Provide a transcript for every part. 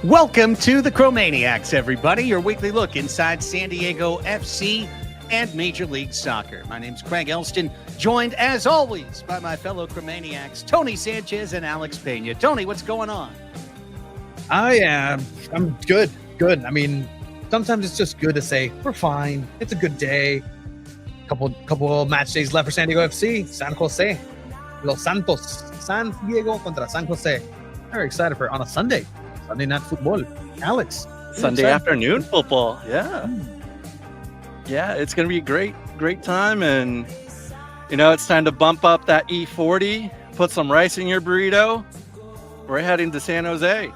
Welcome to the Chromaniacs, everybody. Your weekly look inside SanDiego.FC and Major League Soccer. My name's Craig Elston, joined as always by my fellow Chromaniacs, Tony Sanchez and Alex Pena. Tony, what's going on? I'm good. I mean, sometimes it's just good to say we're fine. It's a good day. Couple match days left for SanDiego.FC. San Jose, Los Santos, San Diego contra San Jose. Very excited for on a Sunday Night Football. Alex, Sunday afternoon football. Yeah, it's gonna be a great time, and it's time to bump up that E40, put some rice in your burrito. We're heading to San Jose.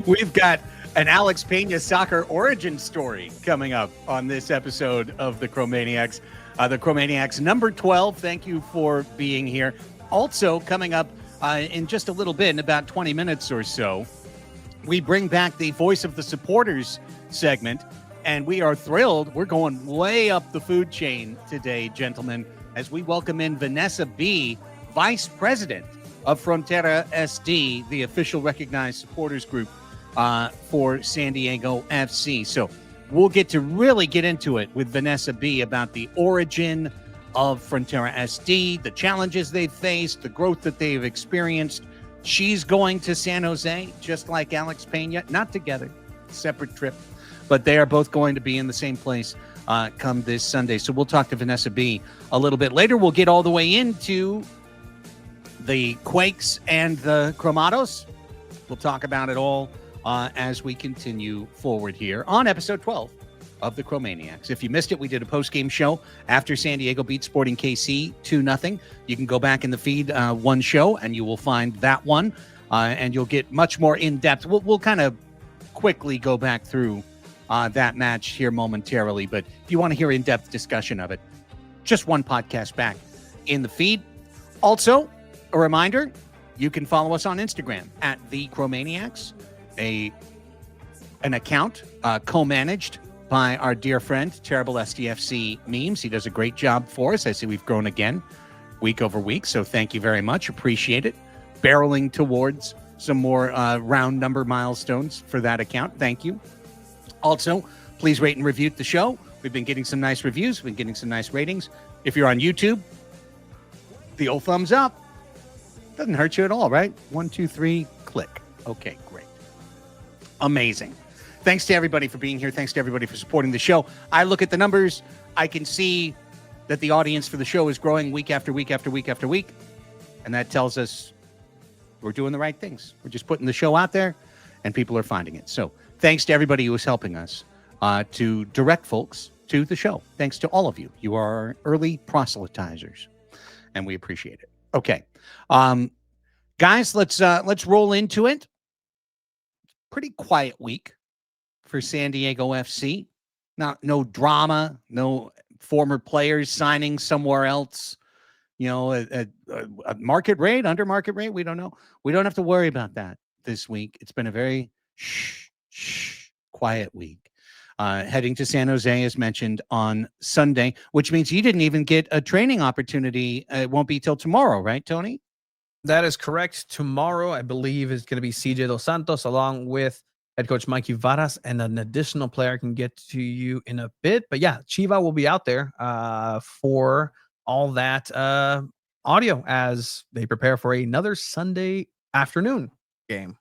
We've got an Alex Pena soccer origin story coming up on this episode of the Chromaniacs. The Chromaniacs number 12. Thank you for being here. Also coming up in just a little bit, in about 20 minutes or so, we bring back the Voice of the Supporters segment, and we are thrilled. We're going way up the food chain today, gentlemen, as we welcome in Vanessa B., Vice President of Frontera SD, the official recognized supporters group for SanDiego.FC. So we'll get to really get into it with Vanessa B. about the origin of Frontera SD, the challenges they've faced, the growth that they've experienced. She's going to San Jose, just like Alex Pena, not together, separate trip, but they are both going to be in the same place come this Sunday. So we'll talk to Vanessa B. a little bit later. We'll get all the way into the Quakes and the Chromados. We'll talk about it all as we continue forward here on episode 12 of the Chromaniacs. If you missed it, we did a post-game show after San Diego beat Sporting KC 2-0. You can go back in the feed one show, and you will find that one, and you'll get much more in-depth. We'll kind of quickly go back through that match here momentarily, but if you want to hear in-depth discussion of it, just one podcast back in the feed. Also, a reminder, you can follow us on Instagram at The Chromaniacs, an account co-managed by our dear friend, Terrible SDFC Memes. He does a great job for us. I see we've grown again week over week, so thank you very much. Appreciate it. Barreling towards some more round number milestones for that account. Thank you. Also, please rate and review the show. We've been getting some nice reviews. We've been getting some nice ratings. If you're on YouTube, the old thumbs up. Doesn't hurt you at all, right? 1, 2, 3, click. Okay, great. Amazing. Thanks to everybody for being here. Thanks to everybody for supporting the show. I look at the numbers. I can see that the audience for the show is growing week after week after week after week. And that tells us we're doing the right things. We're just putting the show out there, and people are finding it. So thanks to everybody who is helping us to direct folks to the show. Thanks to all of you. You are our early proselytizers, and we appreciate it. Okay. Guys, let's roll into it. Pretty quiet week for SanDiego.FC. No drama, no former players signing somewhere else. A market rate, under market rate, we don't know. We don't have to worry about that this week. It's been a very quiet week. Heading to San Jose, as mentioned, on Sunday, which means you didn't even get a training opportunity. It won't be till tomorrow, right, Tony? That is correct. Tomorrow, I believe, is going to be CJ Dos Santos along with head coach Mikey Varas, and an additional player I can get to you in a bit. But yeah, Chiva will be out there for all that audio as they prepare for another Sunday afternoon game.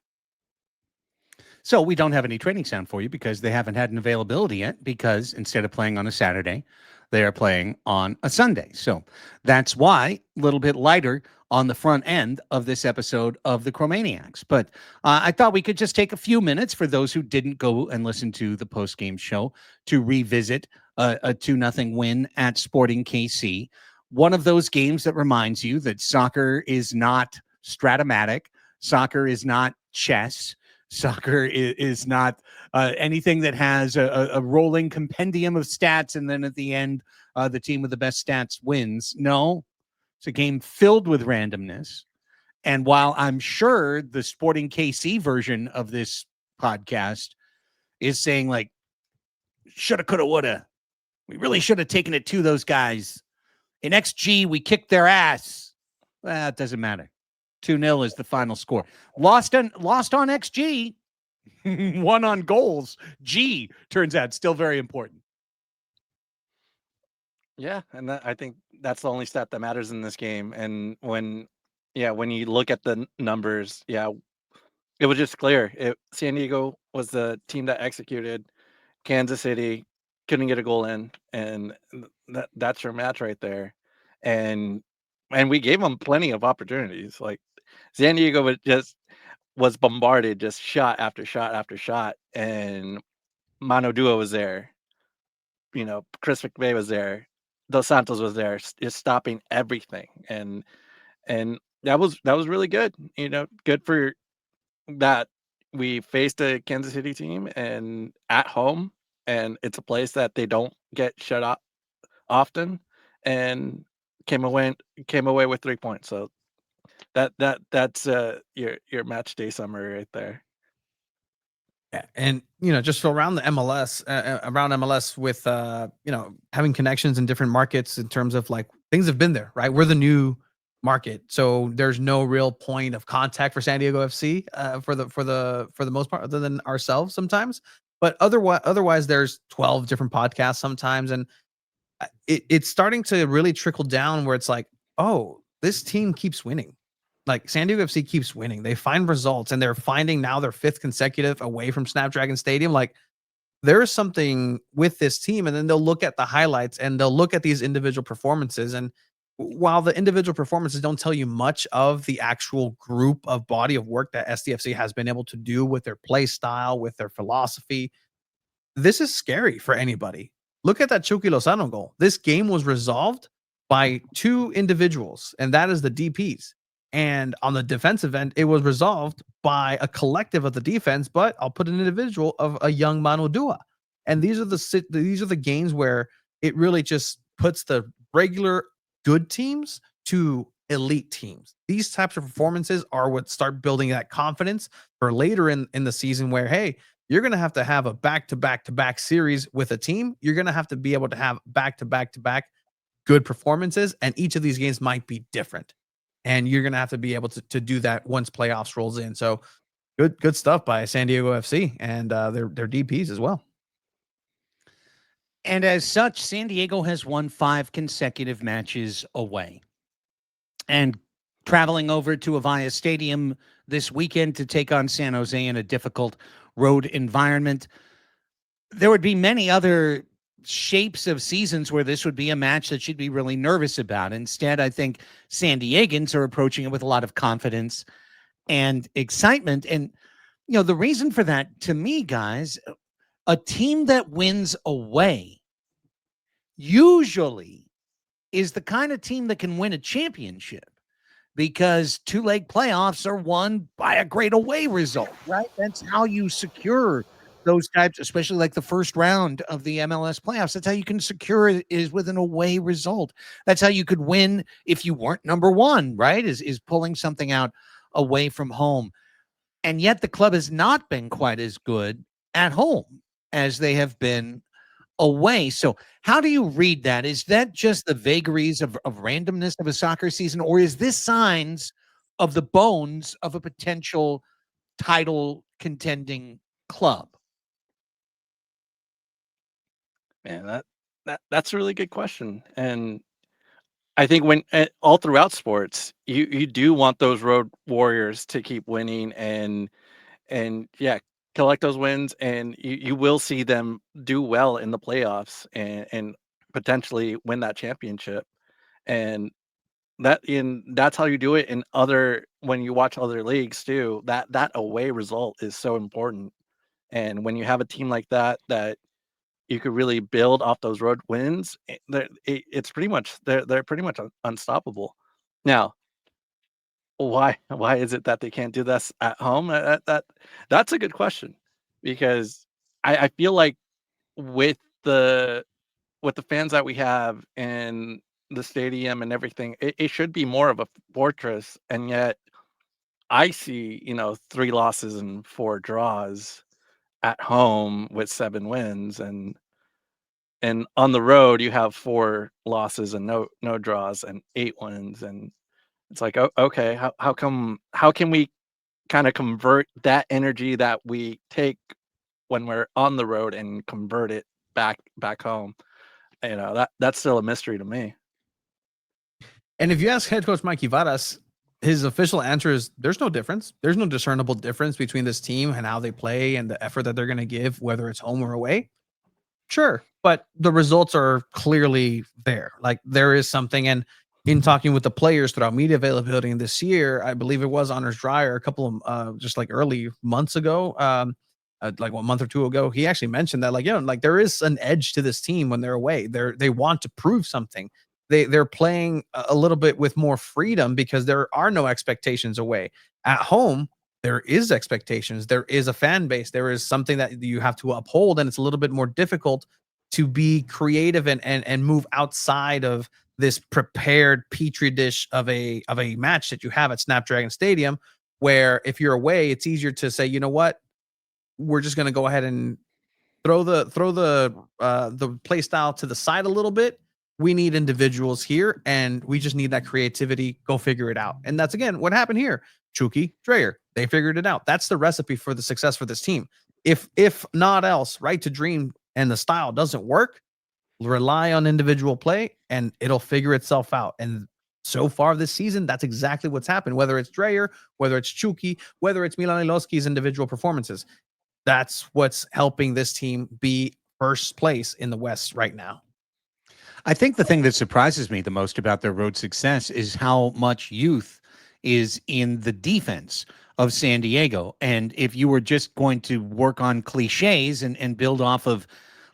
So we don't have any training sound for you because they haven't had an availability yet, because instead of playing on a Saturday, they are playing on a Sunday. So that's why a little bit lighter on the front end of this episode of the Chromaniacs. But I thought we could just take a few minutes for those who didn't go and listen to the post-game show to revisit a 2-0 win at Sporting KC. One of those games that reminds you that soccer is not Stratomatic. Soccer is not chess. Soccer is not anything that has a rolling compendium of stats, and then at the end, the team with the best stats wins. No, it's a game filled with randomness. And while I'm sure the Sporting KC version of this podcast is saying, like, shoulda, coulda, woulda, we really should have taken it to those guys. In XG, we kicked their ass. Well, it doesn't matter. 2-0 is the final score. Lost on XG, won on goals. G turns out still very important. Yeah, and I think that's the only stat that matters in this game. And when you look at the numbers, it was just clear. San Diego was the team that executed. Kansas City couldn't get a goal in, and that's your match right there. And we gave them plenty of opportunities. Like San Diego was bombarded, just shot after shot after shot, and Mano Dua was there. Chris McVay was there. Dos Santos was there, just stopping everything, and that was really good. Good for that. We faced a Kansas City team and at home, and it's a place that they don't get shut out often, and came away with 3 points. So that's your match day summary right there. Yeah, and just around the MLS, around MLS with having connections in different markets in terms of like things have been there, right? We're the new market, so there's no real point of contact for San Diego FC for the most part, other than ourselves sometimes. But otherwise, there's 12 different podcasts sometimes, and it's starting to really trickle down where it's like, oh, this team keeps winning. Like San Diego FC keeps winning. They find results, and they're finding now their 5th consecutive away from Snapdragon Stadium. Like there is something with this team, and then they'll look at the highlights and they'll look at these individual performances. And while the individual performances don't tell you much of the actual group of body of work that SDFC has been able to do with their play style, with their philosophy, this is scary for anybody. Look at that Chuky Lozano goal. This game was resolved by 2 individuals, and that is the DPs. And on the defensive end, it was resolved by a collective of the defense, but I'll put an individual of a young Manu Dua. And these are the games where it really just puts the regular good teams to elite teams. These types of performances are what start building that confidence for later in the season where, hey, you're going to have a back-to-back-to-back series with a team. You're going to have to be able to have back-to-back-to-back good performances, and each of these games might be different. And you're going to have to be able to do that once playoffs rolls in. So good stuff by San Diego FC and their DPs as well. And as such, San Diego has won 5 consecutive matches away. And traveling over to Avaya Stadium this weekend to take on San Jose in a difficult road environment. There would be many other shapes of seasons where this would be a match that you'd be really nervous about. Instead, I think San Diegans are approaching it with a lot of confidence and excitement. And, the reason for that, to me, guys, a team that wins away usually is the kind of team that can win a championship, because 2-leg playoffs are won by a great away result, right? That's how you secure those types, especially like the first round of the MLS playoffs. That's how you can secure it, is with an away result. That's how you could win if you weren't number one, right? Is pulling something out away from home. And yet the club has not been quite as good at home as they have been away. So how do you read that? Is that just the vagaries of randomness of a soccer season, or is this signs of the bones of a potential title contending club? Man, that's a really good question. And I think when all throughout sports, you do want those road warriors to keep winning and collect those wins, and you will see them do well in the playoffs and potentially win that championship. And that's how you do it when you watch other leagues too. That away result is so important. And when you have a team like that you could really build off those road wins, it's pretty much they're pretty much unstoppable. Now, why is it that they can't do this at home? That's a good question, because I feel like with the fans that we have and the stadium and everything, it should be more of a fortress, and yet I see 3 losses and 4 draws at home with 7 wins, and on the road you have 4 losses and no draws and 8 wins, and It's like, oh, okay, how can we kind of convert that energy that we take when we're on the road and convert it back home? That's still a mystery to me. And if you ask head coach Mikey Varas, his official answer is there's no difference. There's no discernible difference between this team and how they play and the effort that they're going to give, whether it's home or away. Sure, but the results are clearly there. Like there is something. And in talking with the players throughout media availability in this year, I believe it was Anders Dreyer a couple of just like early months ago, like 1 month or two ago, he actually mentioned that like there is an edge to this team when they're away. They want to prove something. They're playing a little bit with more freedom because there are no expectations away. At home, there is expectations. There is a fan base. There is something that you have to uphold, and it's a little bit more difficult to be creative and move outside of this prepared petri dish of a match that you have at Snapdragon Stadium. Where if you're away, it's easier to say, you know what, we're just going to go ahead and throw the play style to the side a little bit. We need individuals here, and we just need that creativity. Go figure it out. And that's again what happened here. Chuky, Dreyer, they figured it out. That's the recipe for the success for this team. If not else, right to dream and the style doesn't work, rely on individual play, and it'll figure itself out. And so far this season, that's exactly what's happened. Whether it's Dreyer, whether it's Chuky, whether it's Milan Ilowski's individual performances, that's what's helping this team be first place in the West right now. I think the thing that surprises me the most about their road success is how much youth is in the defense of San Diego. And if you were just going to work on cliches and build off of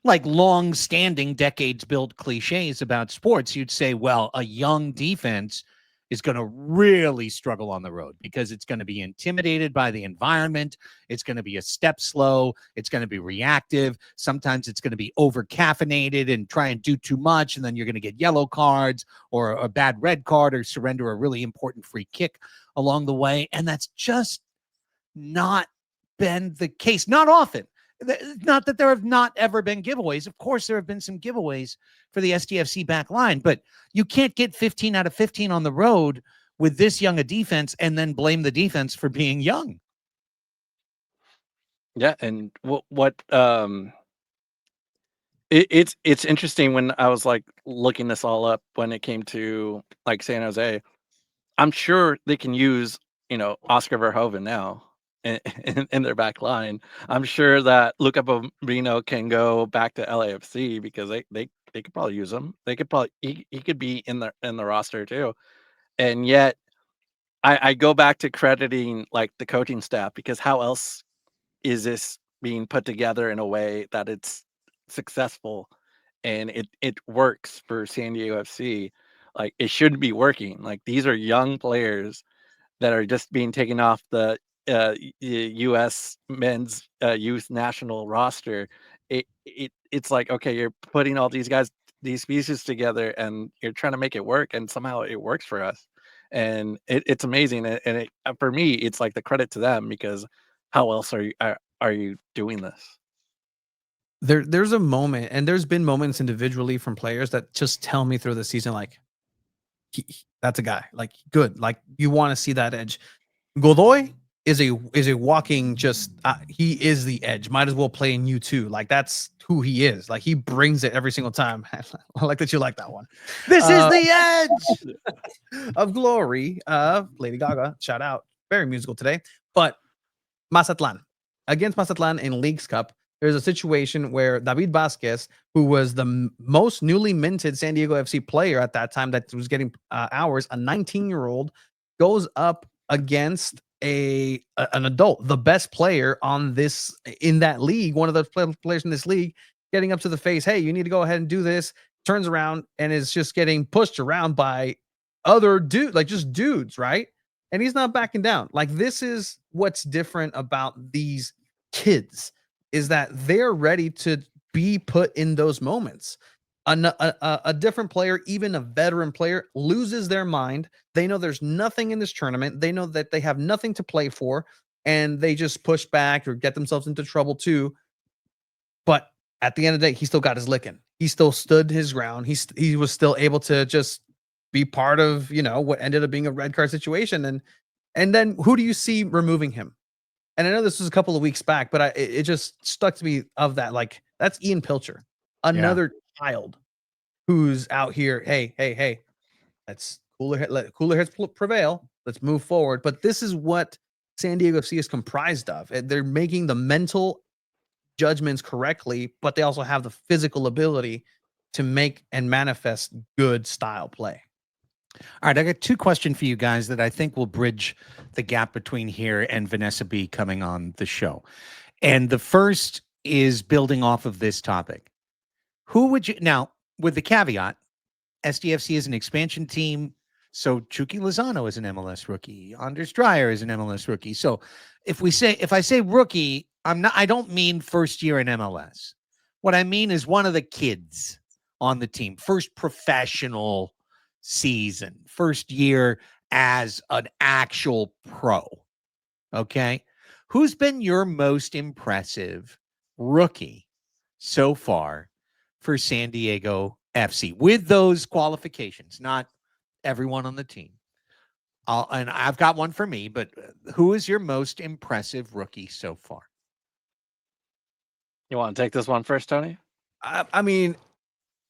like long-standing, decades-built cliches about sports, you'd say, well, a young defense is going to really struggle on the road because it's going to be intimidated by the environment. It's going to be a step slow. It's going to be reactive. Sometimes it's going to be over-caffeinated and try and do too much, and then you're going to get yellow cards or a bad red card or surrender a really important free kick along the way. And that's just not been the case. Not often. Not that there have not ever been giveaways. Of course, there have been some giveaways for the SDFC back line, but you can't get 15 out of 15 on the road with this young a defense and then blame the defense for being young. Yeah, and it's interesting when I was like looking this all up when it came to like San Jose. I'm sure they can use Oscar Verhoeven now in their back line. I'm sure that Luca Bombrino can go back to LAFC because they could probably use him. They could probably he could be in the roster too. And yet I go back to crediting like the coaching staff, because how else is this being put together in a way that it's successful and it works for San Diego FC? Like it should be working. Like these are young players that are just being taken off the U.S. men's youth national roster. It's like, okay, you're putting all these pieces together, and you're trying to make it work, and somehow it works for us, and it's amazing. And for me, it's like the credit to them, because how else are you doing this? There's a moment, and there's been moments individually from players that just tell me through the season, like, that's a guy, like, good. Like, you want to see that edge. Godoy is a walking he is the edge. Might as well play in U2. Like, that's who he is. Like, he brings it every single time. I like that you like that one. This is the edge of glory. Lady Gaga, shout out. Very musical today. But Mazatlan, against Mazatlan in Leagues Cup, there's a situation where David Vasquez, who was the most newly minted San Diego FC player at that time that was getting hours, a 19-year-old, goes up against an adult, the best player in that league, one of the players in this league, getting up to the face, hey, you need to go ahead and do this, turns around and is just getting pushed around by other just dudes, right? And he's not backing down. Like, this is what's different about these kids, is that they're ready to be put in those moments. A different player, even a veteran player, loses their mind. They know there's nothing in this tournament. They know that they have nothing to play for, and they just push back or get themselves into trouble too. But at the end of the day, he still got his licking. He still stood his ground. He was still able to just be part of, what ended up being a red card situation. And then who do you see removing him? And I know this was a couple of weeks back, but it just stuck to me of that. Like, that's Ian Pilcher, another child who's out here. Hey, let's let cooler heads prevail. Let's move forward. But this is what San Diego FC is comprised of. They're making the mental judgments correctly, but they also have the physical ability to make and manifest good style play. All right, I got two questions for you guys that I think will bridge the gap between here and Vanessa B coming on the show. And the first is building off of this topic. Who would you now, with the caveat, SDFC is an expansion team, so Chuky Lozano is an MLS rookie, Anders Dreyer is an MLS rookie. So if I say rookie, I don't mean first year in MLS. What I mean is one of the kids on the team, first professional season, first year as an actual pro. Okay. Who's been your most impressive rookie so far for San Diego FC with those qualifications? Not everyone on the team. And I've got one for me, but who is your most impressive rookie so far? You want to take this one first, Tony? I mean,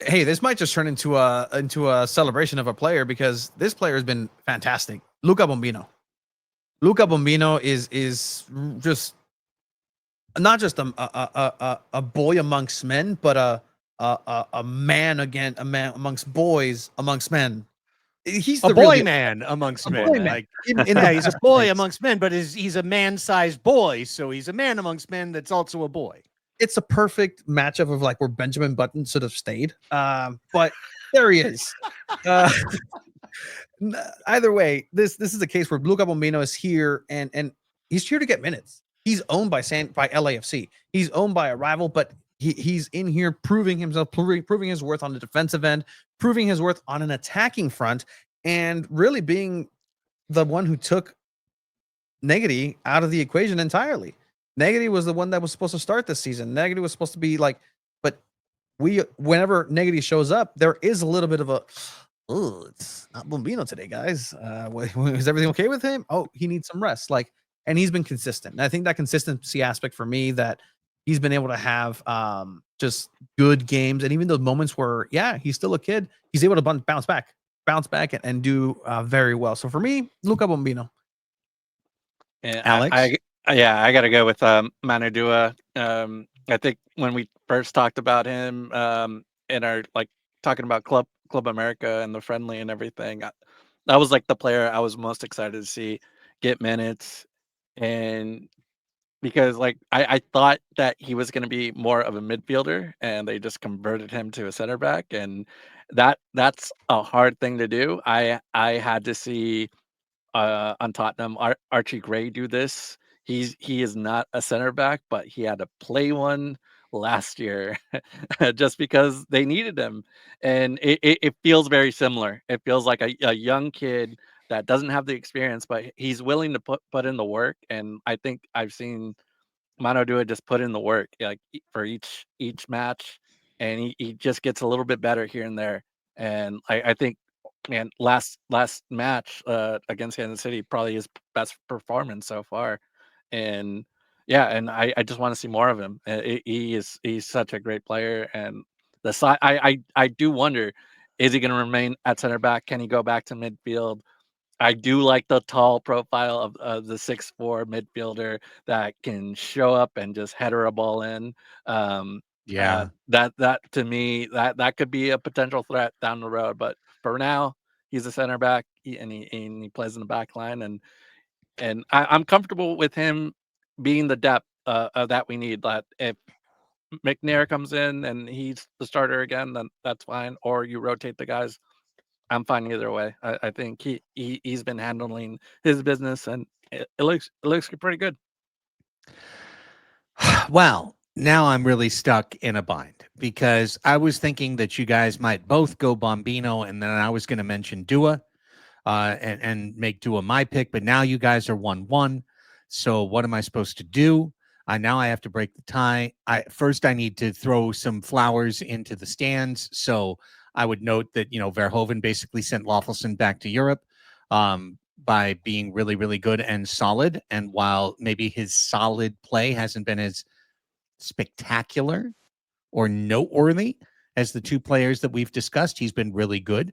hey, this might just turn into a celebration of a player, because this player has been fantastic. Luca Bombino. Luca Bombino is just not just a boy amongst men, but a man amongst boys amongst men. He's a boy man amongst men. Like, he's a boy amongst men, but he's a man-sized boy, so he's a man amongst men that's also a boy. It's a perfect matchup of like where Benjamin Button should have stayed. But there he is. Either way, this is a case where Luca Bombino is here and he's here to get minutes. He's owned by LAFC. He's owned by a rival, but he's in here proving himself, proving his worth on the defensive end, proving his worth on an attacking front, and really being the one who took Negri out of the equation entirely. Negri was the one that was supposed to start this season. Negri was supposed to be like, but whenever Negri shows up, there is a little bit of a, oh, it's not Bombino today, guys. Is everything okay with him? Oh, he needs some rest. And he's been consistent. And I think that consistency aspect for me, that he's been able to have just good games. And even those moments where, he's still a kid, he's able to bounce back and do very well. So for me, Luca Bombino. And Alex? I got to go with Manu Dua. I think when we first talked about him in our talking about Club America and the friendly and everything, that was like the player I was most excited to see get minutes. And because I thought that he was going to be more of a midfielder, and they just converted him to a center back, and that's a hard thing to do. I had to see on Tottenham Archie Gray do this. He is not a center back, but he had to play one last year just because they needed him, and it feels very similar. It feels like a young kid that doesn't have the experience, but he's willing to put in the work. And I think I've seen Mano Dua just put in the work for each match, and he just gets a little bit better here and there. And I think, man, last match against Kansas City, probably his best performance so far. And and I just want to see more of him. He's such a great player, and the side I do wonder, is he going to remain at center back? Can he go back to midfield? I do like the tall profile of the 6'4" midfielder that can show up and just header a ball in. That to me, that could be a potential threat down the road. But for now, he's a center back, and he plays in the back line, and I'm comfortable with him being the depth that we need. That if McNair comes in and he's the starter again, then that's fine. Or you rotate the guys. I'm fine either way. I think he's been handling his business, and it looks pretty good. Well, now I'm really stuck in a bind, because I was thinking that you guys might both go Bombino, and then I was going to mention Dua and make Dua my pick. But now you guys are 1-1. So what am I supposed to do? Now I have to break the tie. First, I need to throw some flowers into the stands. So I would note that, Verhoeven basically sent Loffelson back to Europe by being really, really good and solid. And while maybe his solid play hasn't been as spectacular or noteworthy as the two players that we've discussed, he's been really good.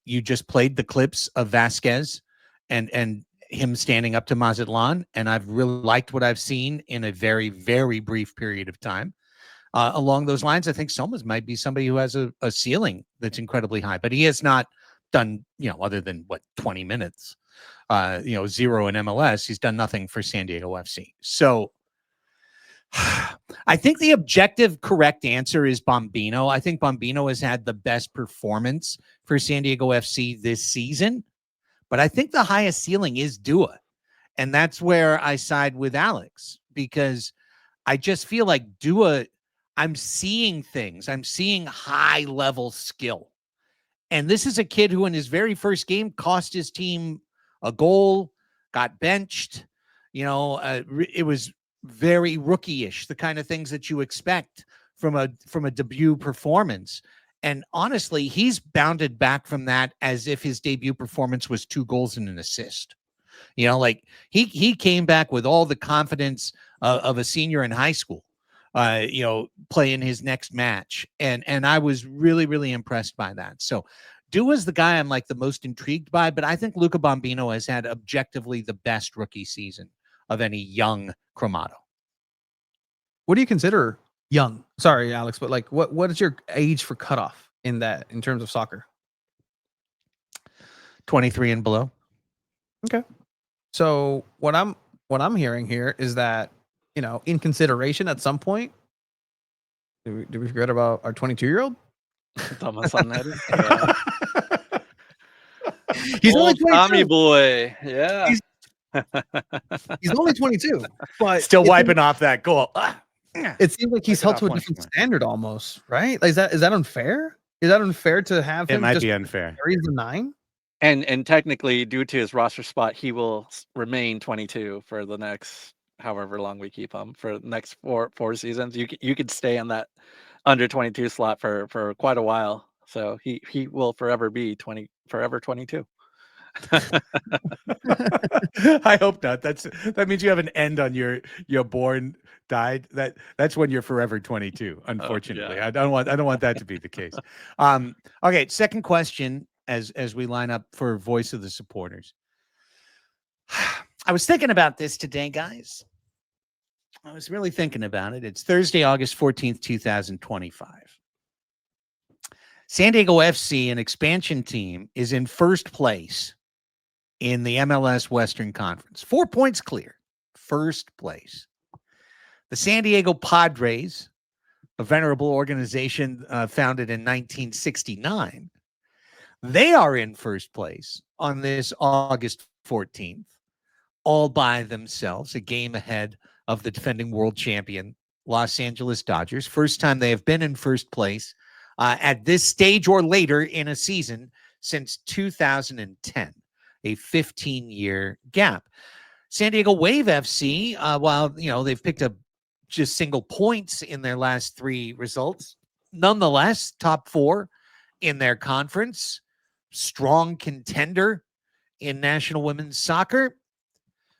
You just played the clips of Vasquez and him standing up to Mazatlan, and I've really liked what I've seen in a very, very brief period of time. Along those lines, I think Somas might be somebody who has a ceiling that's incredibly high, but he has not done, other than 20 minutes, 0 in MLS. He's done nothing for San Diego FC. So I think the objective correct answer is Bombino. I think Bombino has had the best performance for San Diego FC this season, but I think the highest ceiling is Dua. And that's where I side with Alex, because I just feel like Dua, I'm seeing things. I'm seeing high level skill. And this is a kid who in his very first game cost his team a goal, got benched. It was very rookie-ish, the kind of things that you expect from a debut performance. And honestly, he's bounded back from that as if his debut performance was 2 goals and an assist. He came back with all the confidence of a senior in high school, playing his next match. And I was really, really impressed by that. So Dua's the guy I'm the most intrigued by, but I think Luca Bombino has had objectively the best rookie season of any young Cromado. What do you consider young? Sorry, Alex, but what is your age for cutoff in terms of soccer? 23 and below. Okay. So what I'm hearing here is that, in consideration at some point, do we forget about our 22-year-old? Thomas on that. Yeah. He's only 22. Tommy boy. Yeah. He's only 22, but still wiping off that goal. It seems like he's held to a different standard almost, right? Is that unfair? Is that unfair to have him? It might be unfair. He's a 9. And technically, due to his roster spot, he will remain 22 for the next however long we keep him for the next four seasons. You could stay on that under 22 slot for quite a while. So he will forever be 22. I hope not. That means you have an end on your born died. That's when you're forever 22. Unfortunately, yeah. I don't want that to be the case. Okay. Second question, as we line up for voice of the supporters. I was thinking about this today, guys. I was really thinking about it. It's Thursday, August 14th, 2025. San Diego FC, an expansion team, is in first place in the MLS Western Conference. 4 points clear. First place. The San Diego Padres, a venerable organization founded in 1969, they are in first place on this August 14th, all by themselves, a game ahead of the defending world champion Los Angeles Dodgers. First time they have been in first place at this stage or later in a season since 2010, a 15-year gap. San Diego Wave FC, while they've picked up just single points in their last 3 results, nonetheless, top 4 in their conference, strong contender in National Women's Soccer.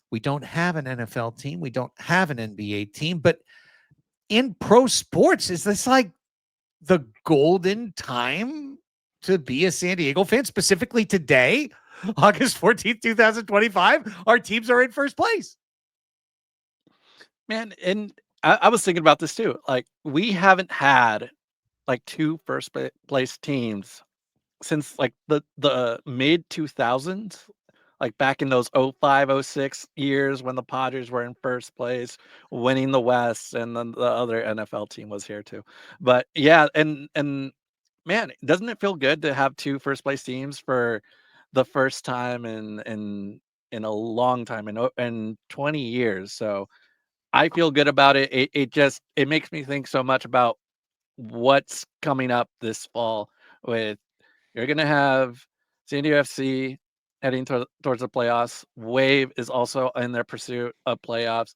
We don't have an NFL team. We don't have an NBA team. But in pro sports, is this the golden time to be a San Diego fan, specifically today, August 14th, 2025? Our teams are in first place. Man, and I was thinking about this too. We haven't had 2 first place teams since the mid 2000s. Back in those 05, 06 years when the Padres were in first place, winning the West, and then the other NFL team was here too. But yeah, and man, doesn't it feel good to have 2 first place teams for the first time in a long time, in 20 years? So I feel good about it. It makes me think so much about what's coming up this fall. You're gonna have San Diego FC heading towards the playoffs. Wave is also in their pursuit of playoffs.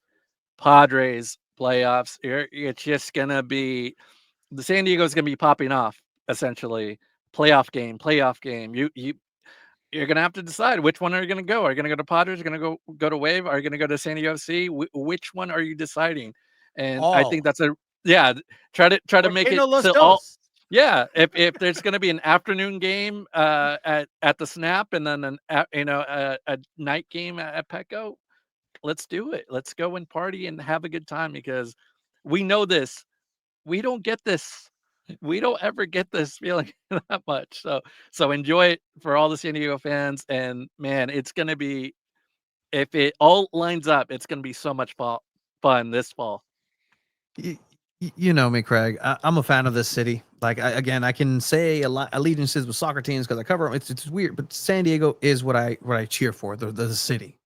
Padres playoffs. It's just gonna be the San Diego's gonna be popping off essentially playoff game. You're gonna have to decide which one are you gonna go. Are you gonna go to Padres? Are you gonna go to Wave? Are you gonna go to San Diego FC? Which one are you deciding? And I think All. that's yeah. Try to ¿Por make qué it no los so all. dos? Yeah, if there's gonna be an afternoon game at the Snap and then a night game at Petco, let's do it. Let's go and party and have a good time because we know this. We don't get this. We don't ever get this feeling that much. So enjoy it for all the San Diego fans. And man, it's gonna be if it all lines up, it's gonna be so much fun this fall. You know me, Craig. I'm a fan of this city. Like I can say a lot allegiances with soccer teams because I cover them. It's weird, but San Diego is what I cheer for. The city.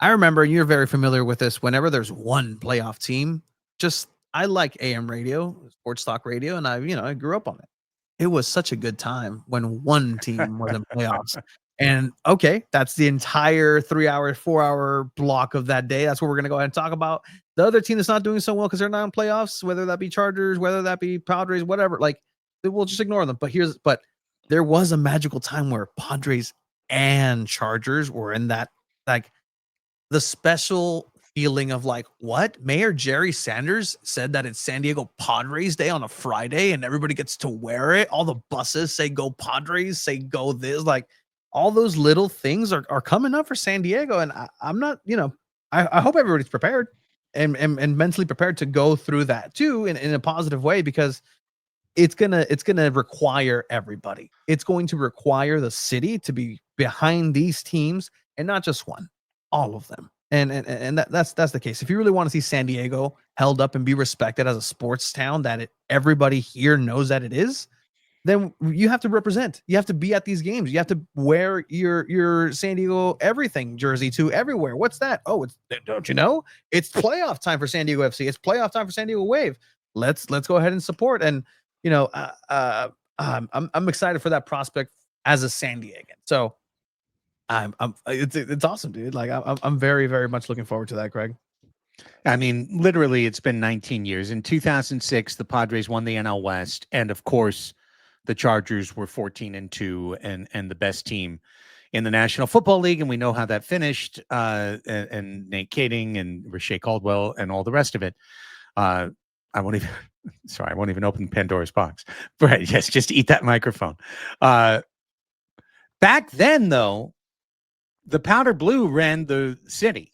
I remember, and you're very familiar with this. Whenever there's one playoff team, I like AM radio, sports talk radio, and I grew up on it. It was such a good time when one team was in playoffs. And okay, that's the entire 3-hour, 4-hour block of that day. That's what we're gonna go ahead and talk about. The other team that's not doing so well because they're not in playoffs, whether that be Chargers, whether that be Padres, whatever. Like we'll just ignore them. But there was a magical time where Padres and Chargers were in that, like, the special feeling of like, what? Mayor Jerry Sanders said that it's San Diego Padres Day on a Friday and everybody gets to wear it. All the buses say go Padres, say go this. Like all those little things are coming up for San Diego. And I'm not, I hope everybody's prepared and mentally prepared to go through that too in a positive way, because it's gonna require everybody. It's going to require the city to be behind these teams, and not just one, all of them. And that's the case. If you really want to see San Diego held up and be respected as a sports town that everybody here knows that it is, then you have to represent. You have to be at these games. You have to wear your San Diego everything jersey to everywhere. What's that? Oh, don't you know? It's playoff time for San Diego FC. It's playoff time for San Diego Wave. Let's go ahead and support. And I'm excited for that prospect as a San Diegan. So it's awesome, dude. Like I'm very, very much looking forward to that, Greg. I mean, literally, it's been 19 years. In 2006, the Padres won the NL West, and of course, the Chargers were 14-2 and the best team in the National Football League, and we know how that finished. And Nate Kading and Rashay Caldwell and all the rest of it. I won't even open Pandora's box. Right? Yes, just eat that microphone. Back then, though, the Powder Blue ran the city,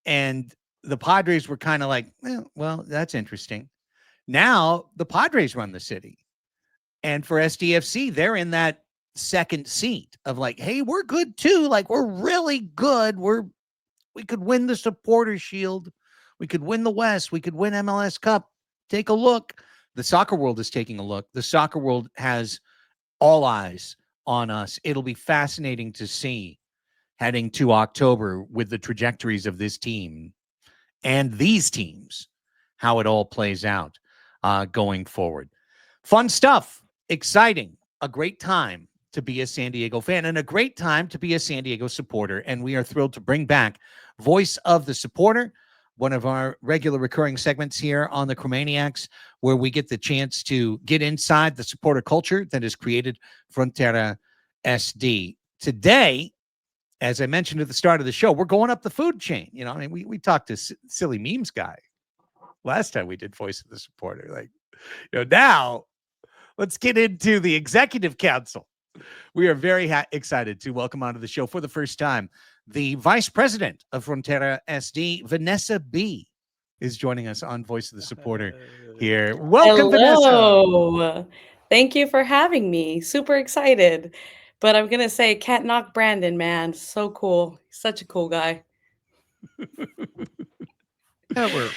and the Padres were kind of like, well, that's interesting. Now the Padres run the city. And for SDFC, they're in that second seat of like, hey, we're good too. Like, we're really good. We could win the Supporter Shield. We could win the West. We could win MLS Cup. Take a look. The soccer world is taking a look. The soccer world has all eyes on us. It'll be fascinating to see heading to October with the trajectories of this team and these teams, how it all plays out going forward. Fun stuff. Exciting. A great time to be a San Diego fan and a great time to be a San Diego supporter. And we are thrilled to bring back Voice of the Supporter, one of our regular recurring segments here on the Chromaniacs, where we get the chance to get inside the supporter culture that has created Frontera SD. Today, as I mentioned at the start of the show, we're going up the food chain. We talked to Silly Memes Guy last time we did Voice of the Supporter. Like, now let's get into the executive council. We are very excited to welcome onto the show for the first time the vice president of Frontera SD, Vanessa B, is joining us on Voice of the Supporter here. Welcome, Hello. Vanessa. Thank you for having me. Super excited. But I'm going to say, can't knock Brandon, man. So cool. Such a cool guy. We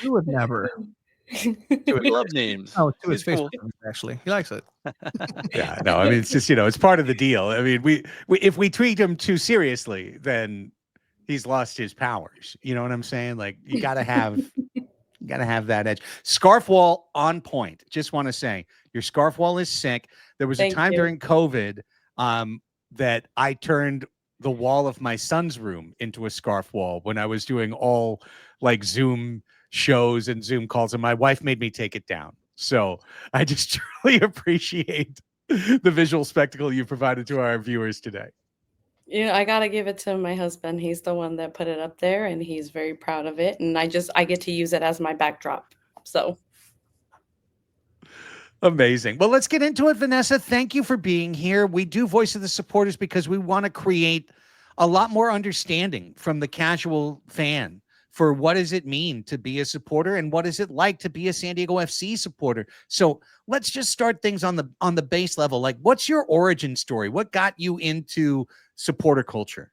would never. We love names. Oh, to his He's face, cool. actually. He likes it. Yeah, no, I mean, it's just, it's part of the deal. I mean, we if we treat him too seriously, then he's lost his powers. You know what I'm saying? Like, you got to have that edge. Scarf wall on point. Just want to say your scarf wall is sick. There was a time during COVID that I turned the wall of my son's room into a scarf wall when I was doing all like Zoom shows and Zoom calls, and my wife made me take it down. So I just truly appreciate the visual spectacle you provided to our viewers today. I gotta give it to my husband. He's the one that put it up there, and he's very proud of it. And I get to use it as my backdrop. So Amazing. Well, let's get into it, Vanessa. Thank you for being here. We do Voice of the Supporters because we want to create a lot more understanding from the casual fan for what does it mean to be a supporter and what is it like to be a San Diego FC supporter. So let's just start things on the base level. Like, what's your origin story? What got you into supporter culture?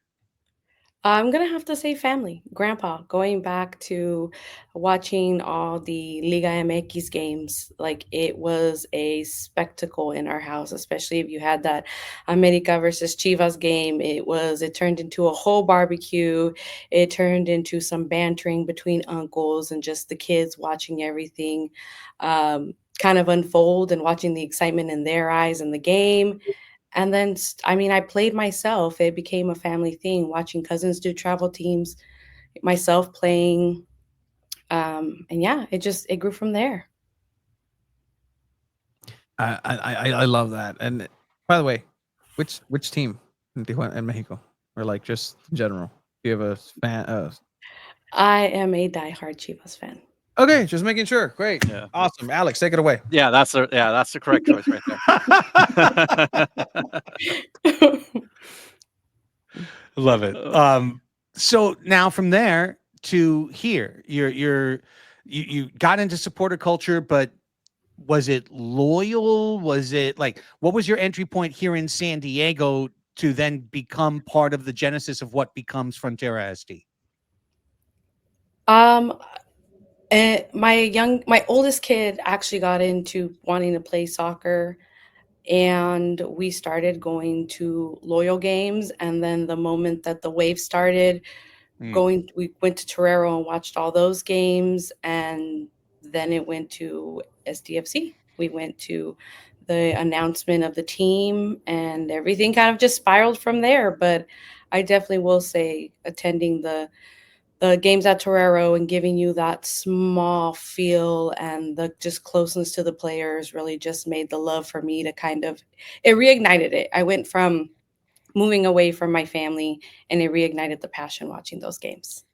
I'm gonna have to say family, grandpa, going back to watching all the Liga MX games. Like it was a spectacle in our house, especially if you had that America versus Chivas game. It turned into a whole barbecue. It turned into some bantering between uncles and just the kids watching everything kind of unfold and watching the excitement in their eyes in the game. And then, I mean, I played myself. It became a family thing, watching cousins do travel teams, myself playing. And yeah, it grew from there. I love that. And by the way, which team in Tijuana and Mexico, or like just in general? Do you have a fan? I am a diehard Chivas fan. Okay, just making sure. Great, Yeah. awesome. Alex, take it away. Yeah, that's the correct choice right there. Love it. So now from there to here, you got into supporter culture, but was it loyal? Was it like, what was your entry point here in San Diego to then become part of the genesis of what becomes Frontera SD? My oldest kid actually got into wanting to play soccer, and we started going to loyal games. And then the moment that the wave started, we went to Torero and watched all those games, and then it went to SDFC. We went to the announcement of the team, and everything kind of just spiraled from there. But I definitely will say attending the games at Torero and giving you that small feel and the just closeness to the players really just made the love for me to it reignited it. I went from moving away from my family, and it reignited the passion watching those games.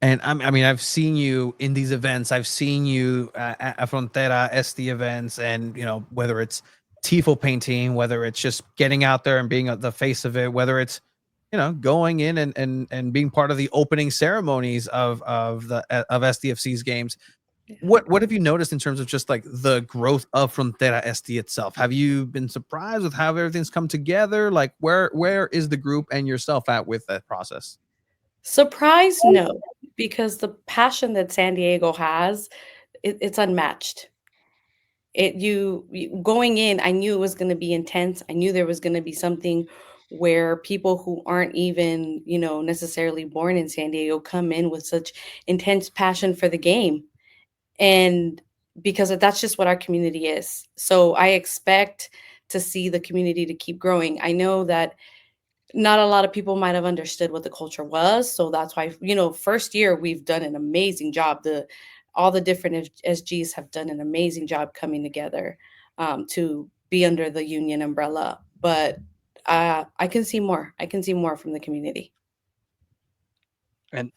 And I mean, I've seen you in these events. I've seen you at Frontera SD events, and whether it's tifo painting, whether it's just getting out there and being the face of it, whether it's going in and being part of the opening ceremonies of SDFC's games. What have you noticed in terms of just like the growth of Frontera SD itself? Have you been surprised with how everything's come together? Like where is the group and yourself at with that process? Surprise, no, because the passion that San Diego has, it's unmatched. Going in, I knew it was going to be intense. I knew there was going to be something where people who aren't even, necessarily born in San Diego come in with such intense passion for the game. And because that's just what our community is. So I expect to see the community to keep growing. I know that not a lot of people might have understood what the culture was. So that's why, first year we've done an amazing job. All the different SGs have done an amazing job coming together to be under the union umbrella. But I can see more. I can see more from the community. And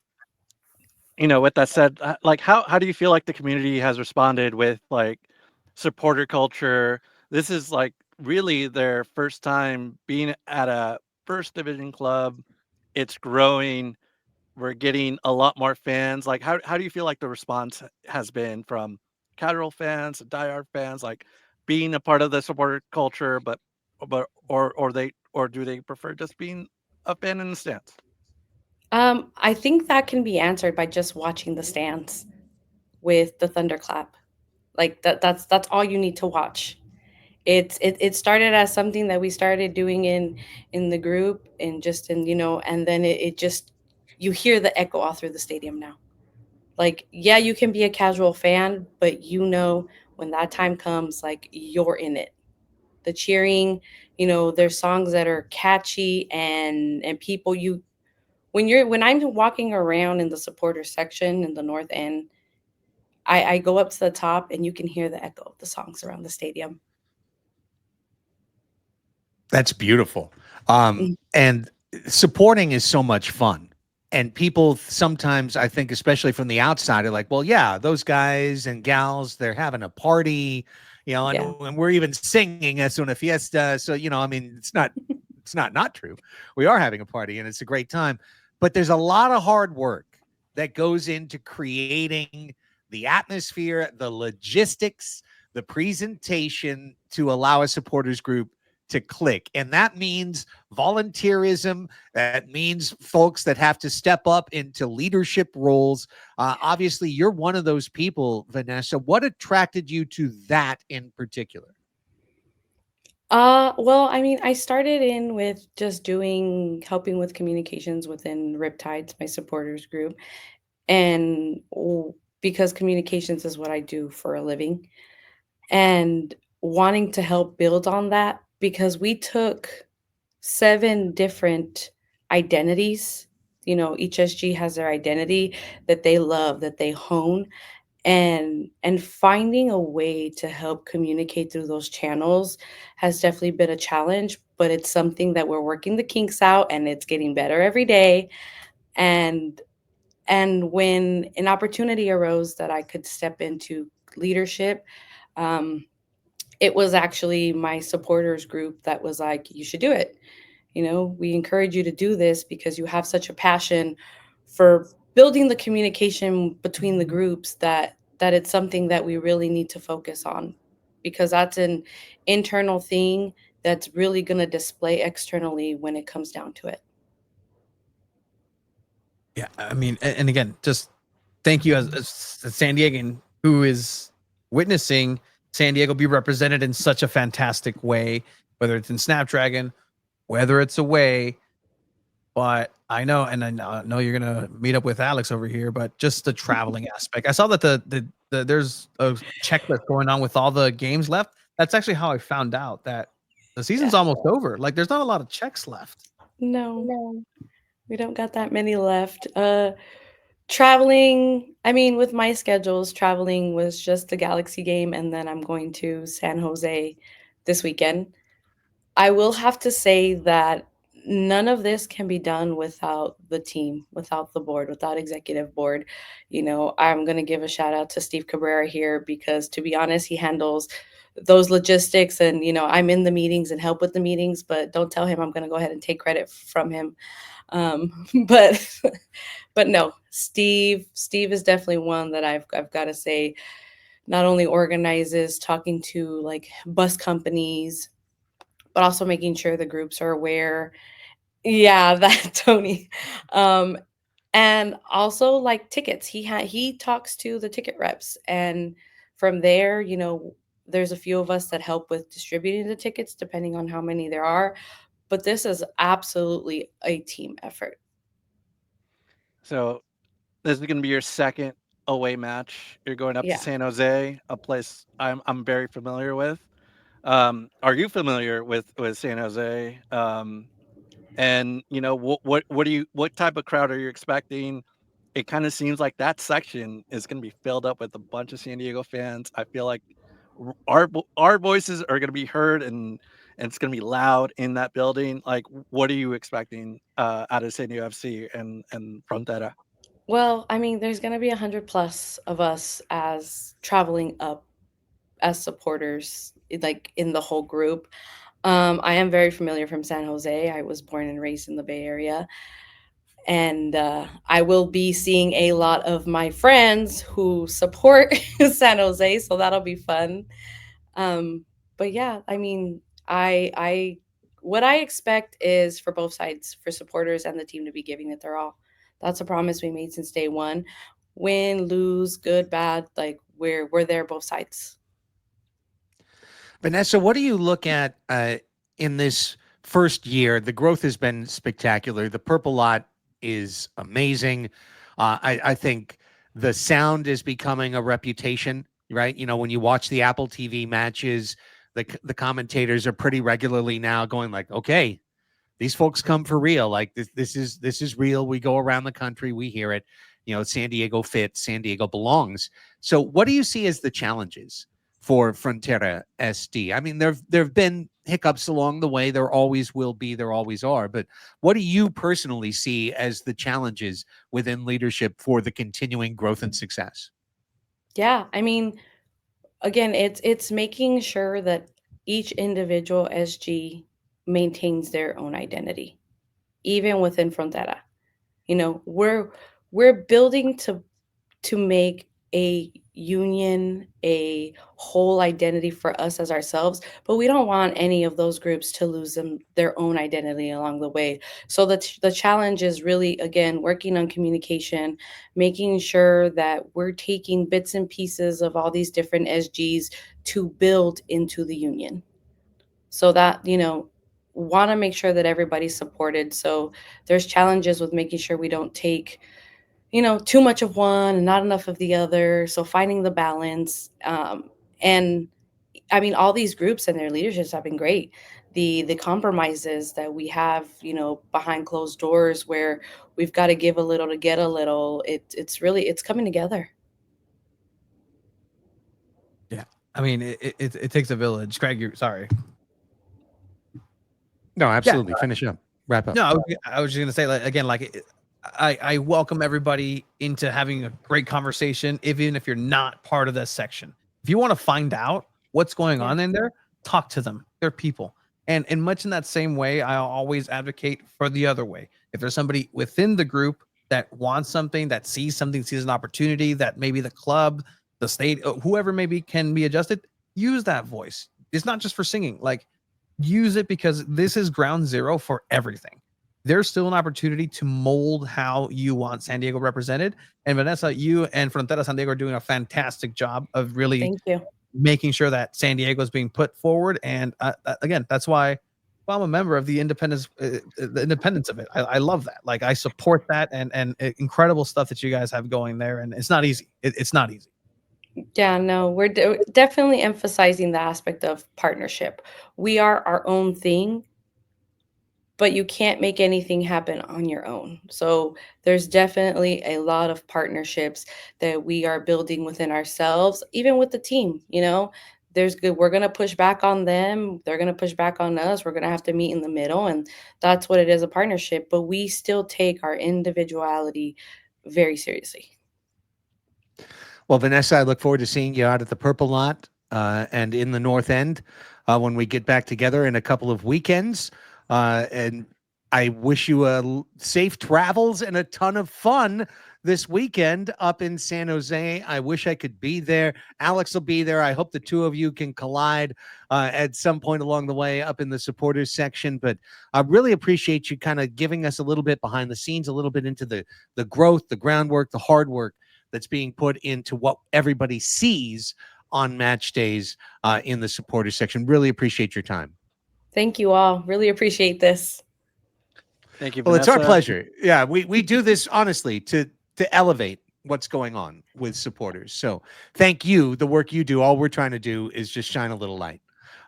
with that said, like how do you feel like the community has responded with like supporter culture? This is like really their first time being at a first division club. It's growing. We're getting a lot more fans. Like how do you feel like the response has been from casual fans, diehard fans, like being a part of the supporter culture, but or do they prefer just being a fan in the stands? I think that can be answered by just watching the stands with the thunderclap. Like that's all you need to watch. It started as something that we started doing in the group and just and then it just you hear the echo all through the stadium now. Like, yeah, you can be a casual fan, but when that time comes, like you're in it. The cheering, there's songs that are catchy and people when I'm walking around in the supporter section in the north end, I go up to the top and you can hear the echo of the songs around the stadium. That's beautiful. Mm. And supporting is so much fun. And people sometimes, I think, especially from the outside, are like, well, yeah, those guys and gals, they're having a party, and, Yeah. and we're even singing Es una fiesta. So, I mean, it's not true. We are having a party and it's a great time. But there's a lot of hard work that goes into creating the atmosphere, the logistics, the presentation to allow a supporters group to click. And that means volunteerism. That means folks that have to step up into leadership roles. Obviously, you're one of those people, Vanessa. What attracted you to that in particular? Well, I mean, I started in with just helping with communications within Riptides, my supporters group. And because communications is what I do for a living, and wanting to help build on that because we took 7 different identities. Each SG has their identity that they love, that they hone, and finding a way to help communicate through those channels has definitely been a challenge, but it's something that we're working the kinks out and it's getting better every day. And when an opportunity arose that I could step into leadership, um, it was actually my supporters group that was like, you should do it. We encourage you to do this because you have such a passion for building the communication between the groups that it's something that we really need to focus on, because that's an internal thing that's really going to display externally when it comes down to it. Yeah, I mean, and again, just thank you as a San Diegan who is witnessing San Diego be represented in such a fantastic way, whether it's in Snapdragon, whether it's away. But I know, and I know you're gonna meet up with Alex over here, but just the traveling aspect. I saw that the there's a checklist going on with all the games left. That's actually how I found out that the season's Yeah. almost over. Like, there's not a lot of checks left. No, we don't got that many left. Traveling, I mean, with my schedules, traveling was just the Galaxy game, and then I'm going to San Jose this weekend. I will have to say that none of this can be done without the team, without the board, without executive board. I'm going to give a shout out to Steve Cabrera here because, to be honest, he handles those logistics, and I'm in the meetings and help with the meetings, but don't tell him I'm going to go ahead and take credit from him. But but no, Steve is definitely one that I've got to say not only organizes talking to like bus companies, but also making sure the groups are aware. Yeah, that Tony. Um, and also like tickets. He talks to the ticket reps, and from there, there's a few of us that help with distributing the tickets depending on how many there are. But this is absolutely a team effort. So this is going to be your second away match. You're going up to Yeah. San Jose, a place I'm very familiar with. Are you familiar with San Jose? And what type of crowd are you expecting? It kind of seems like that section is going to be filled up with a bunch of San Diego fans. I feel like our voices are going to be heard, and it's going to be loud in that building. Like, what are you expecting out of San Diego FC and Frontera? Well, I mean, there's going to be 100 plus of us as traveling up as supporters, like in the whole group. I am very familiar from San Jose. I was born and raised in the Bay Area. And I will be seeing a lot of my friends who support San Jose, so that'll be fun. But yeah, I mean, I what I expect is for both sides, for supporters and the team, to be giving it their all. That's a promise we made since day one. Win, lose, good, bad, like we're there both sides. Vanessa, what do you look at in this first year? The growth has been spectacular. The Purple Lot is amazing. I think the sound is becoming a reputation, right? When you watch the Apple TV matches, the commentators are pretty regularly now going like, okay, these folks come for real. Like this is real. We go around the country, we hear it. San Diego fits, San Diego belongs. So what do you see as the challenges for Frontera SD? I mean, there've been hiccups along the way. There always will be, there always are. But what do you personally see as the challenges within leadership for the continuing growth and success? Yeah, I mean, again, it's making sure that each individual SG maintains their own identity, even within Frontera. We're building to make a union, a whole identity for us as ourselves, but we don't want any of those groups to lose their own identity along the way. So the challenge is really, again, working on communication, making sure that we're taking bits and pieces of all these different SGs to build into the union. So that, want to make sure that everybody's supported. So there's challenges with making sure we don't take too much of one and not enough of the other. So finding the balance. And I mean, all these groups and their leaderships have been great. The compromises that we have, behind closed doors where we've got to give a little to get a little, it's coming together. Yeah. I mean, it takes a village. Craig, sorry. No, absolutely. Yeah. Finish up. Wrap up. No, I was just going to say, again, I welcome everybody into having a great conversation, even if you're not part of this section. If you want to find out what's going on in there, talk to them. They're people. And much in that same way, I always advocate for the other way. If there's somebody within the group that wants something, that sees something, sees an opportunity, that maybe the club, the state, whoever maybe can be adjusted, use that voice. It's not just for singing. Use it, because this is ground zero for everything. There's still an opportunity to mold how you want San Diego represented. And Vanessa, you and Frontera San Diego are doing a fantastic job of really making sure that San Diego is being put forward. And again, that's why I'm a member of the independence of it. I love that. I support that and incredible stuff that you guys have going there. And it's not easy. It's not easy. Yeah, no, we're definitely emphasizing the aspect of partnership. We are our own thing, but you can't make anything happen on your own. So there's definitely a lot of partnerships that we are building within ourselves, even with the team. We're going to push back on them. They're going to push back on us. We're going to have to meet in the middle. And that's what it is, a partnership. But we still take our individuality very seriously. Well, Vanessa, I look forward to seeing you out at the Purple Lot and in the North End when we get back together in a couple of weekends. And I wish you safe travels and a ton of fun this weekend up in San Jose. I wish I could be there. Alex will be there. I hope the two of you can collide at some point along the way up in the supporters section. But I really appreciate you kind of giving us a little bit behind the scenes, a little bit into the growth, the groundwork, the hard work that's being put into what everybody sees on match days in the supporters section. Really appreciate your time. Thank you all. Really appreciate this. Thank you, Well, Vanessa. it's our pleasure. Yeah, we do this honestly to elevate what's going on with supporters. So thank you. The work you do, all we're trying to do is just shine a little light.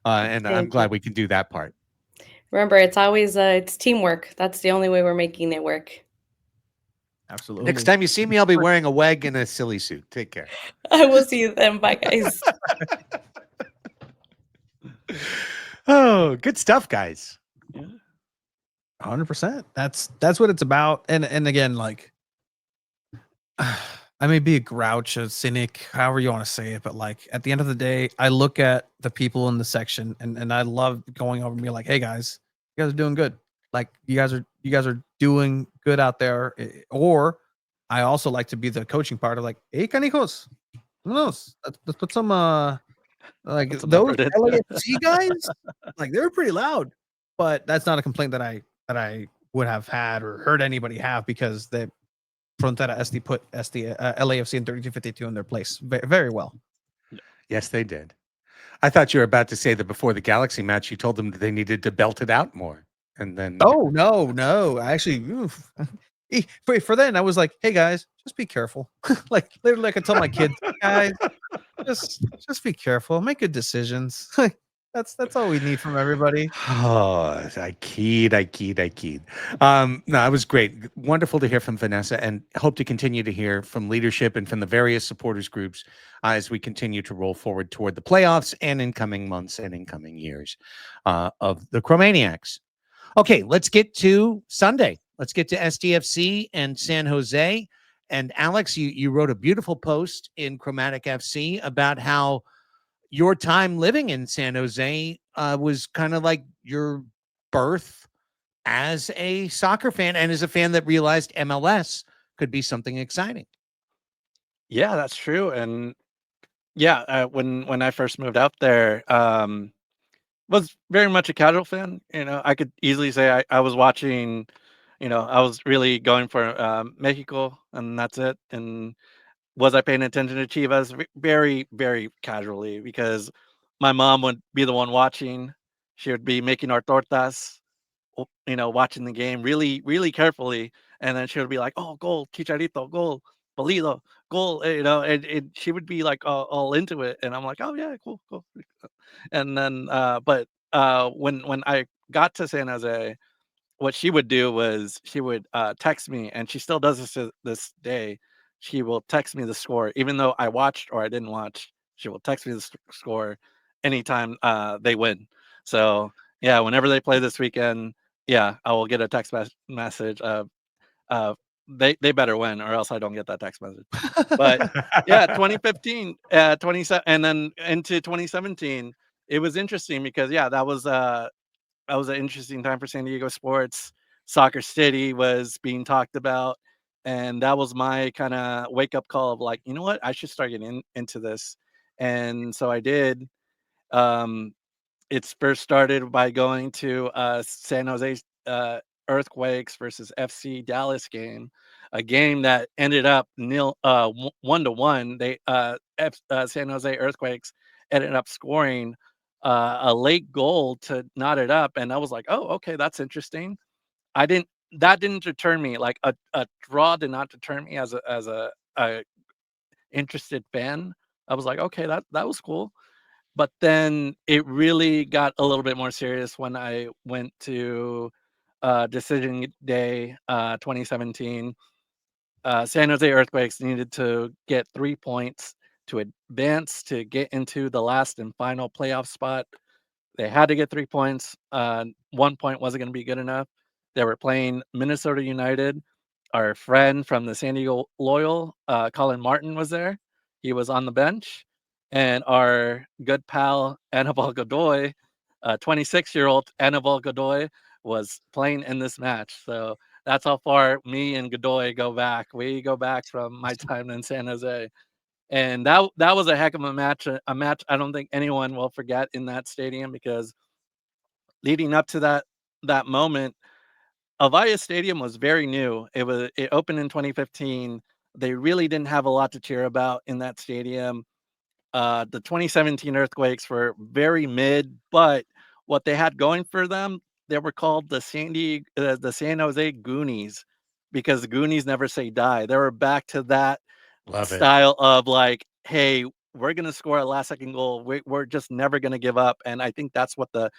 And I'm glad we can do that part. Remember, it's always it's teamwork. That's the only way we're making it work. Absolutely. Next time you see me, I'll be wearing a wag and a silly suit. Take care. I will see you then. Bye, guys. Oh, good stuff, guys. 100%. That's what it's about. And again, I may be a grouch, a cynic, however you want to say it, but at the end of the day, I look at the people in the section and I love going over and be like, hey guys, you guys are doing good. You guys are doing good out there. Or I also like to be the coaching part of hey canijos, let's put some those LAFC guys, they're pretty loud. But that's not a complaint that I would have had or heard anybody have, because the Frontera SD put LAFC in 3252 in their place very well. Yes, they did. I thought you were about to say that before the Galaxy match, you told them that they needed to belt it out more. And then no, actually, for then I was like, hey guys, just be careful. Literally, I could tell my kids, guys, just be careful, make good decisions. That's all we need from everybody. Oh, I keyed. No, it was great. Wonderful to hear from Vanessa, and hope to continue to hear from leadership and from the various supporters groups as we continue to roll forward toward the playoffs and in coming months and in coming years of the Chromaniacs. Okay, let's get to Sunday. Let's get to SDFC and San Jose. And Alex, you wrote a beautiful post in Chromatic FC about how your time living in San Jose was kind of like your birth as a soccer fan and as a fan that realized MLS could be something exciting. Yeah, that's true. And yeah, when I first moved out there, was very much a casual fan. I could easily say I was watching. I was really going for Mexico, and that's it. And was I paying attention to Chivas? Very, very casually, because my mom would be the one watching. She would be making our tortas, watching the game really, really carefully, and then she would be like, "Oh, goal, Chicharito, goal, Polido, goal," and she would be like all into it, and I'm like, "Oh yeah, cool, cool." And then, when I got to San Jose, what she would do was she would text me, and she still does this to this day. She will text me the score, even though I watched or I didn't watch. She will text me the score anytime they win. So yeah, whenever they play this weekend, yeah, I will get a text message of uh, they better win, or else I don't get that text message. But yeah, 2015, 27, and then into 2017, it was interesting because yeah, that was an interesting time for San Diego sports. Soccer City was being talked about, and that was my kind of wake up call of like, you know what, I should start getting into this, and so I did. Um, it's first started by going to San Jose Earthquakes versus FC Dallas game, a game that ended up 1-1. San Jose Earthquakes ended up scoring a late goal to knot it up, and I was like, oh, okay, that's interesting. I didn't That didn't deter me. Like a draw did not deter me as a interested fan. I was like, okay, that was cool. But then it really got a little bit more serious when I went to decision day 2017. San Jose Earthquakes needed to get 3 points to advance to get into the last and final playoff spot. They had to get 3 points. 1 point wasn't going to be good enough. They were playing Minnesota United. Our friend from the San Diego Loyal, Colin Martin, was there. He was on the bench. And our good pal, Anibal Godoy, 26-year-old Anibal Godoy, was playing in this match. So that's how far me and Godoy go back. We go back from my time in San Jose. And that was a heck of a match I don't think anyone will forget in that stadium, because leading up to that moment, Avaya Stadium was very new. It opened in 2015. They really didn't have a lot to cheer about in that stadium. The 2017 Earthquakes were very mid, but what they had going for them, they were called the San Jose Goonies, because the Goonies never say die. They were back to that Love it. style of like, hey, we're gonna score a last second goal. We're just never gonna give up. And I think that's what the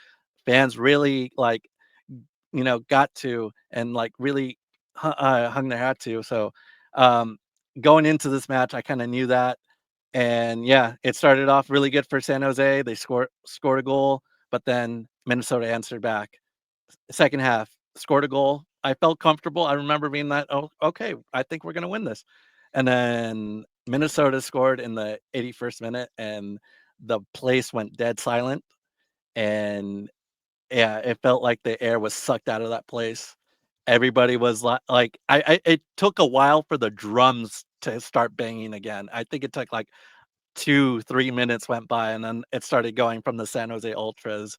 fans really like, got to, and like really hung their hat to. So um, going into this match, I kind of knew that. And yeah, it started off really good for San Jose. They scored a goal, but then Minnesota answered back. Second half, scored a goal. I felt comfortable. I remember being that, oh, okay, I think we're gonna win this. And then Minnesota scored in the 81st minute, and the place went dead silent. And yeah, it felt like the air was sucked out of that place. Everybody was like, it took a while for the drums to start banging again. I think it took like 2-3 minutes went by, and then it started going from the San Jose Ultras.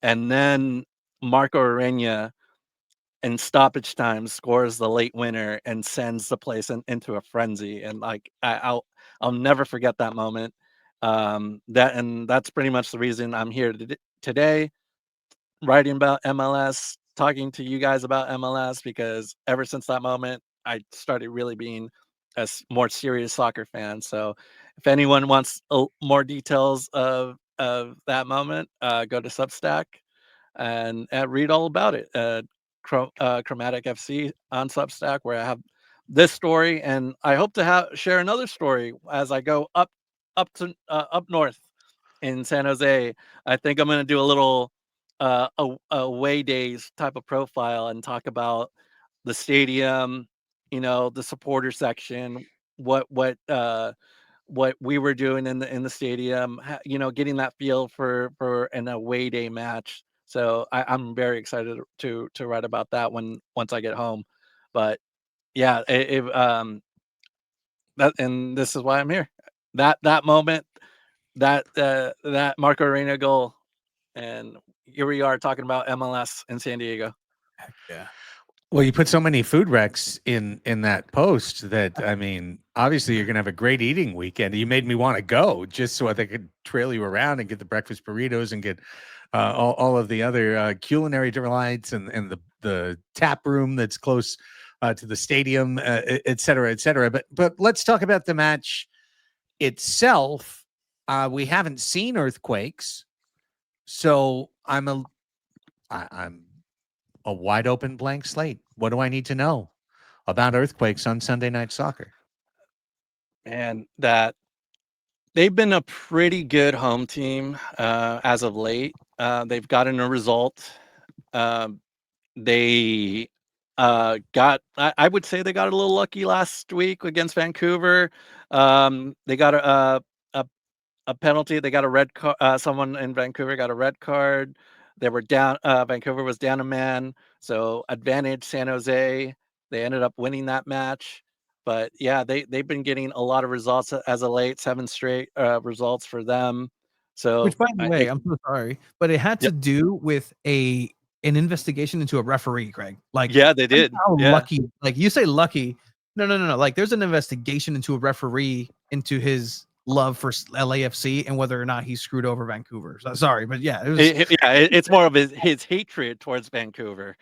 And then Marco Arena in stoppage time scores the late winner and sends the place into a frenzy. And like I'll never forget that moment. That's pretty much the reason I'm here today, writing about MLS, talking to you guys about MLS, because ever since that moment, I started really being a more serious soccer fan. So if anyone wants more details of of that moment, go to Substack and read all about it. Chromatic FC on Substack, where I have this story, and I hope to share another story as I go up up north in San Jose. I think I'm going to do a little away days type of profile and talk about the stadium, the supporter section, what we were doing in the stadium, getting that feel for an away day match. So I'm very excited to write about that once I get home. But yeah, and this is why I'm here. That moment, that Marco Arena goal, and here we are talking about MLS in San Diego. Heck yeah. Well, you put so many food wrecks in that post that, I mean, obviously you're going to have a great eating weekend. You made me want to go just so they could trail you around and get the breakfast burritos and get all of the other culinary delights and the tap room that's close to the stadium, et cetera, et cetera. But let's talk about the match itself. We haven't seen earthquakes, so I'm a wide open blank slate. What do I need to know about earthquakes on Sunday Night Soccer? And that they've been a pretty good home team as of late. They've gotten a result. They I would say they got a little lucky last week against Vancouver. They got a penalty. They got a red card. Someone in Vancouver got a red card. They were down. Vancouver was down a man, so advantage San Jose. They ended up winning that match. But yeah, they've been getting a lot of results as of late. 7 straight results for them. So, Which, by the way, I'm so sorry, but it had to do with an investigation into a referee, Craig. Like, yeah, they did. How Yeah. lucky? Like, you say lucky? No. Like, there's an investigation into a referee into his love for LAFC and whether or not he screwed over Vancouver. So, sorry, but yeah, it's more of his hatred towards Vancouver.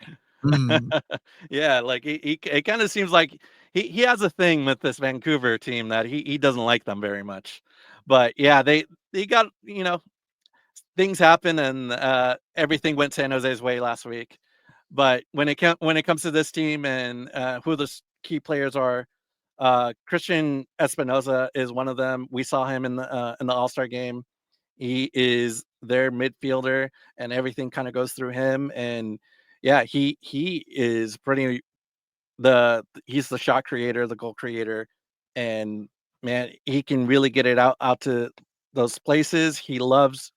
Yeah, like it kind of seems like he has a thing with this Vancouver team that he doesn't like them very much. But yeah, they got, things happen, and everything went San Jose's way last week. But when it comes to this team and who the key players are, Christian Espinoza is one of them. We saw him in the All-Star game. He is their midfielder, and everything kind of goes through him. And yeah, he is he's the shot creator, the goal creator, and man, he can really get it out to those places. He loves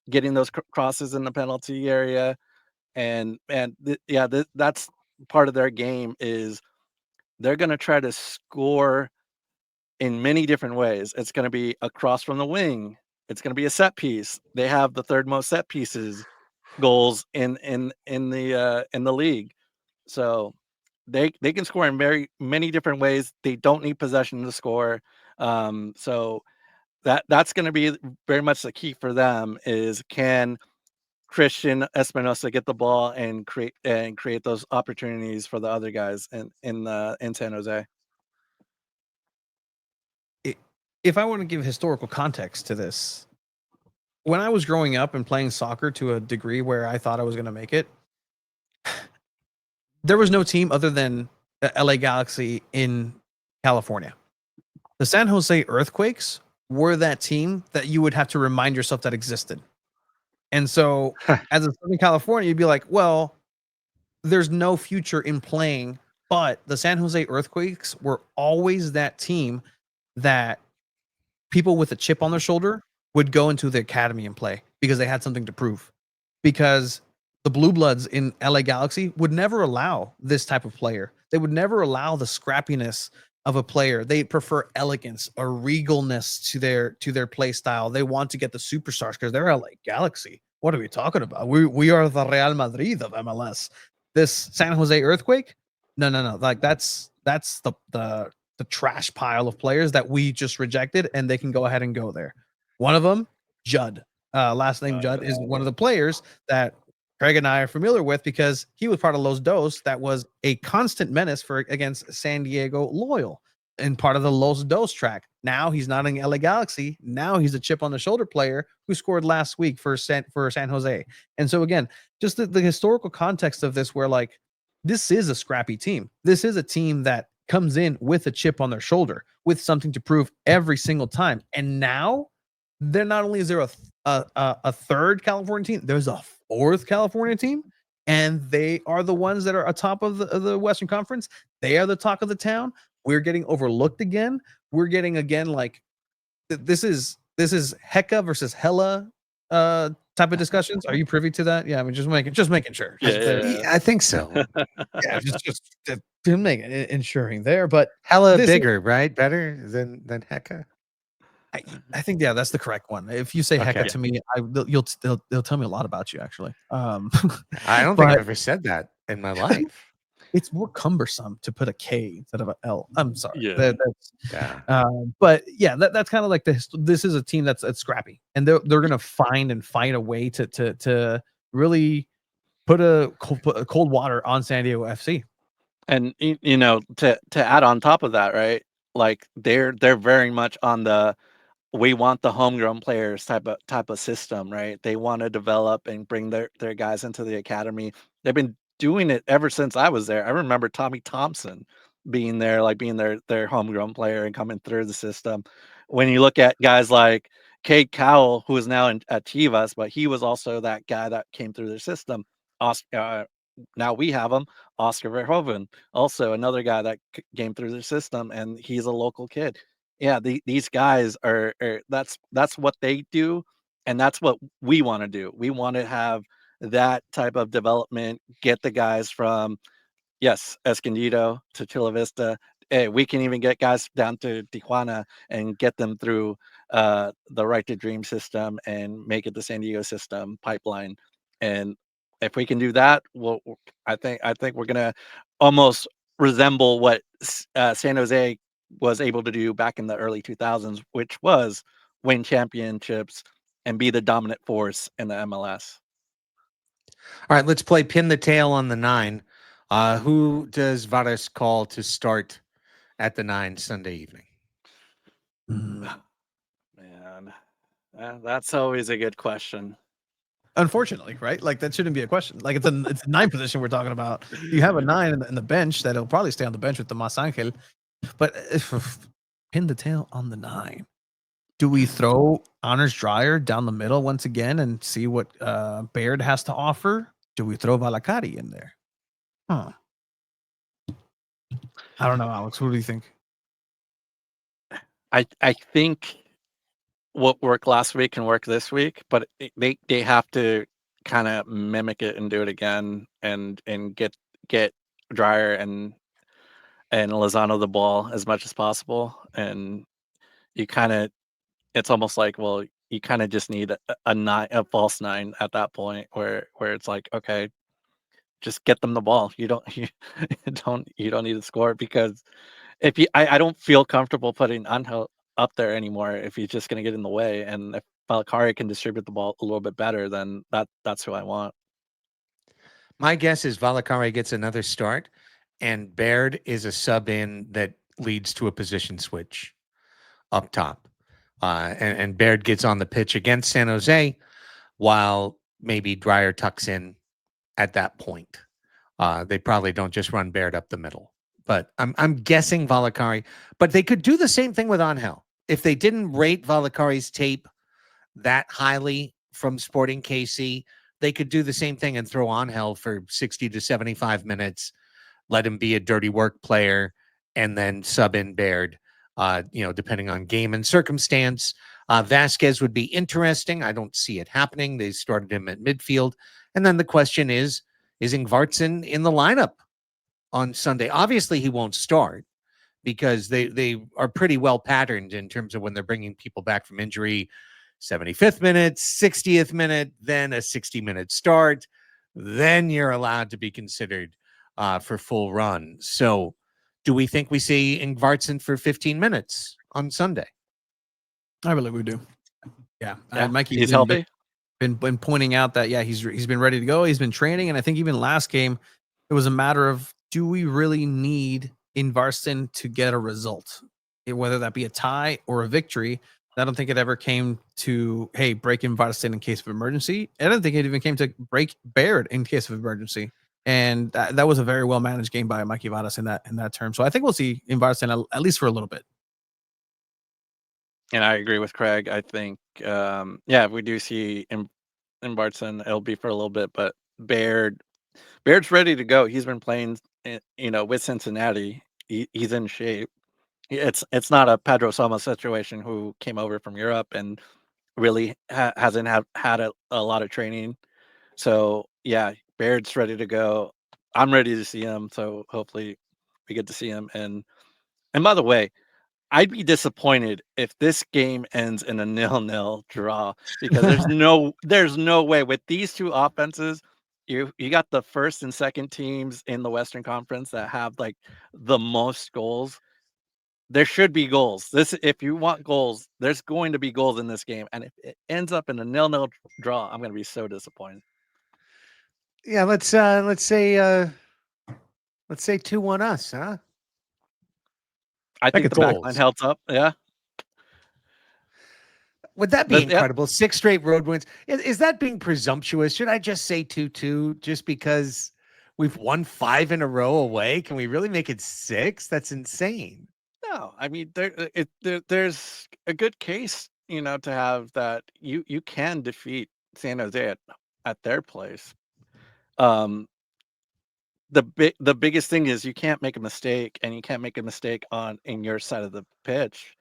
getting those crosses in the penalty area, and that's part of their game. Is they're going to try to score in many different ways. It's going to be across from the wing. It's going to be a set piece. They have the third most set pieces goals in the league. So they can score in very many different ways. They don't need possession to score. So that's going to be very much the key for them. Is can Christian Espinosa get the ball and create those opportunities for the other guys in San Jose? If I want to give historical context to this, when I was growing up and playing soccer to a degree where I thought I was going to make it, there was no team other than the LA Galaxy in California. The San Jose Earthquakes were that team that you would have to remind yourself that existed. And so as a Southern California, you'd be like, well, there's no future in playing, but the San Jose Earthquakes were always that team that people with a chip on their shoulder would go into the academy and play because they had something to prove. Because the Blue Bloods in LA Galaxy would never allow this type of player. They would never allow the scrappiness of a player. They prefer elegance or regalness to their play style. They want to get the superstars because they're LA Galaxy. What are we talking about? We are the Real Madrid of MLS. This San Jose Earthquake? No. Like that's the trash pile of players that we just rejected, and they can go ahead and go there. One of them, Judd, last name Judd, is one of the players that Craig and I are familiar with because he was part of Los Dos that was a constant menace against San Diego Loyal. in part of the Los Dos track. Now he's not in LA Galaxy. Now he's a chip on the shoulder player who scored last week for San Jose. And so again, just the historical context of this, where like this is a scrappy team. This is a team that comes in with a chip on their shoulder, with something to prove every single time. And now there not only is there a third California team, there's a fourth California team, and they are the ones that are atop of the Western Conference. They are the talk of the town. We're getting overlooked again. We're getting again like this is Hecka versus Hella type of discussions. Are you privy to that? Yeah, I mean, just making sure. Yeah. I think so. Yeah, just ensuring there. But Hella this is- bigger, right? Better than Hecka. I think that's the correct one. If you say Hecka Okay. to me, they'll tell me a lot about you actually. I don't think but- I've ever said that in my life. It's more cumbersome to put a K instead of an L. I'm sorry. Yeah. Yeah. But yeah, that's kind of like this is a team that's scrappy, and they're gonna find a way to really put a cold water on San Diego FC. And you know, to add on top of that, right? Like they're very much on the we want the homegrown players type of system, right? They want to develop and bring their guys into the academy. They've been doing it ever since I was there. I remember Tommy Thompson being there, like being their homegrown player and coming through the system. When you look at guys like Cade Cowell, who is now at Chivas, but he was also that guy that came through their system. Now we have him, Oscar Verhoeven, also another guy that came through the system, and he's a local kid. Yeah, these guys are that's what they do, and that's what we want to do. We want to have that type of development, get the guys from Escondido to Chula Vista. Hey, we can even get guys down to Tijuana and get them through the Right to Dream system and make it the San Diego system pipeline. And if we can do that, I think we're gonna almost resemble what San Jose was able to do back in the early 2000s, which was win championships and be the dominant force in the MLS. All right, let's play pin the tail on the 9. Who does Vares call to start at the 9 Sunday evening? Man, that's always a good question. Unfortunately, right? Like that shouldn't be a question. Like it's a 9 position we're talking about. You have a 9 in the bench that'll probably stay on the bench with the Mas Angel. But if pin the tail on the 9, do we throw Honors Dreyer down the middle once again and see what Baird has to offer? Do we throw Valakari in there? I don't know, Alex. What do you think? I think what worked last week can work this week, but they have to kind of mimic it and do it again and get Dreyer and Lozano the ball as much as possible. And you kind of, it's almost like, well, you kind of just need a false 9 at that point where it's like, okay, just get them the ball. You don't need to score, because if I don't feel comfortable putting Angel up there anymore if he's just going to get in the way. And if Valakari can distribute the ball a little bit better, then that's who I want. My guess is Valakari gets another start, and Baird is a sub in that leads to a position switch up top. And Baird gets on the pitch against San Jose, while maybe Dreyer tucks in at that point. They probably don't just run Baird up the middle. But I'm guessing Valakari. But they could do the same thing with Angel. If they didn't rate Valakari's tape that highly from Sporting KC, they could do the same thing and throw Angel for 60 to 75 minutes, let him be a dirty work player, and then sub in Baird, depending on game and circumstance. Vasquez would be interesting. I don't see it happening. They started him at midfield. And then the question is Ingvartsen in the lineup on Sunday? Obviously, he won't start because they are pretty well patterned in terms of when they're bringing people back from injury. 75th minute, 60th minute, then a 60-minute start. Then you're allowed to be considered for full run. So do we think we see Ingvartsen for 15 minutes on Sunday? I believe we do. Yeah. Mikey, he's healthy. Been pointing out that he's been ready to go. He's been training, and I think even last game it was a matter of, do we really need in Varston to get a result, whether that be a tie or a victory. I don't think it ever came to, hey, break in Varston in case of emergency. I don't think it even came to break Baird in case of emergency. And that was a very well managed game by Mikey Varas in that term. So I think we'll see in Varston at least for a little bit. And I agree with Craig. I think, if we do see in Varston, it'll be for a little bit. But Baird's ready to go. He's been playing, with Cincinnati. He's in shape. It's not a Pedro Soma situation who came over from Europe and really hasn't had a lot of training. So yeah, Baird's ready to go. I'm ready to see him. So hopefully we get to see him. And by the way, I'd be disappointed if this game ends in a 0-0 draw because there's no way with these two offenses. You got the first and second teams in the Western Conference that have like the most goals. There should be goals. If you want goals, there's going to be goals in this game. And if it ends up in a 0-0 draw, I'm going to be so disappointed. Yeah, let's say 2-1 us, huh? I think the back goals. line helps up. Yeah. Would that be incredible? 6 straight road wins. Is that being presumptuous? Should I just say 2-2 just because we've won 5 in a row away? Can we really make it 6? That's insane. No, I mean there's a good case, to have that you can defeat San Jose at their place. The biggest thing is you can't make a mistake, and you can't make a mistake in your side of the pitch,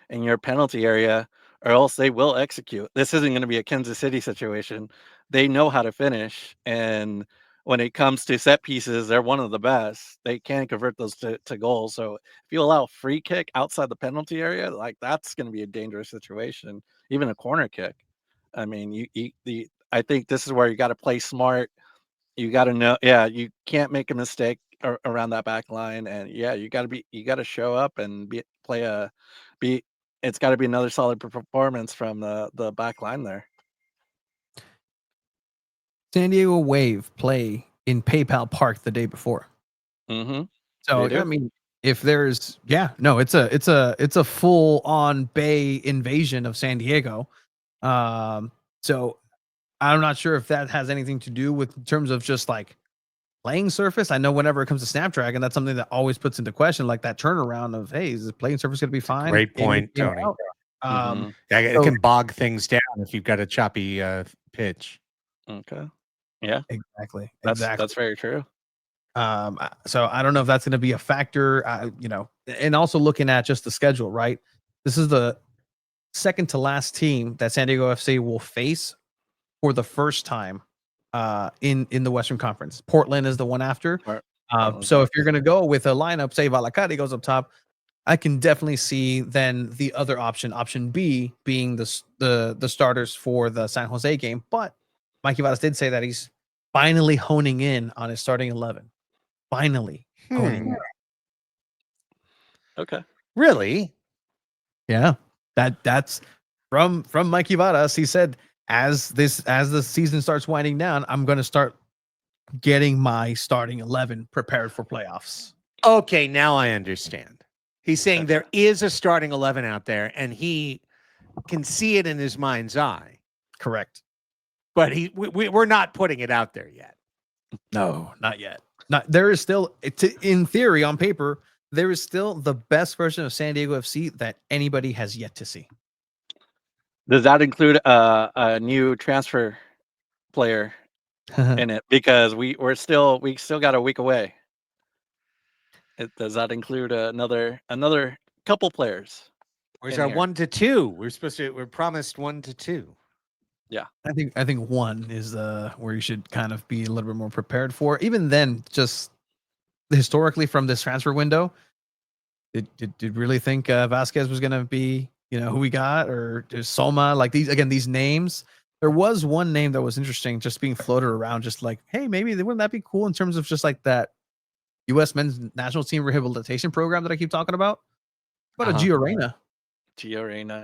in your penalty area, or else they will execute. This isn't going to be a Kansas City situation. They know how to finish, and when it comes to set pieces, they're one of the best. They can convert those to goals. So if you allow a free kick outside the penalty area, like that's going to be a dangerous situation. Even a corner kick. I mean, I think this is where you got to play smart. You got to know, you can't make a mistake around that back line, and you got to show up and it's got to be another solid performance from the back line there. San Diego Wave play in PayPal Park the day before. Mm-hmm. So I mean, if there's it's a full on Bay invasion of San Diego. So I'm not sure if that has anything to do with in terms of just like playing surface. I know whenever it comes to Snapdragon, that's something that always puts into question, like that turnaround of, hey, is the playing surface going to be fine? Great point, Tony. It can bog things down if you've got a choppy pitch. Okay. Yeah, exactly. That's very true. So I don't know if that's going to be a factor, and also looking at just the schedule, right? This is the second to last team that San Diego FC will face for the first time in the Western Conference. Portland is the one after. So if you're going to go with a lineup, say Vallecari goes up top, I can definitely see then the other option B, being the starters for the San Jose game. But Mikey Varas did say that he's finally honing in on his starting 11. Finally honing in. Okay. Really? Yeah. That's from Mikey Varas. He said, as the season starts winding down, I'm going to start getting my starting 11 prepared for playoffs. Okay, now I understand. He's saying there is a starting 11 out there, and he can see it in his mind's eye. Correct. But we're not putting it out there yet. No, not yet. There is still, in theory, on paper, there is still the best version of San Diego FC that anybody has yet to see. Does that include a new transfer player in it? Because we still got a week away. Does that include another couple players? Where's our 1 to 2? We're promised 1 to 2. Yeah, I think 1 is where you should kind of be a little bit more prepared for. Even then, just historically from this transfer window, did really think Vasquez was going to be, who we got, or Soma, like these names. There was one name that was interesting, just being floated around, just like, hey, maybe wouldn't that be cool in terms of just like that U.S. men's national team rehabilitation program that I keep talking about? But a Gio Reyna.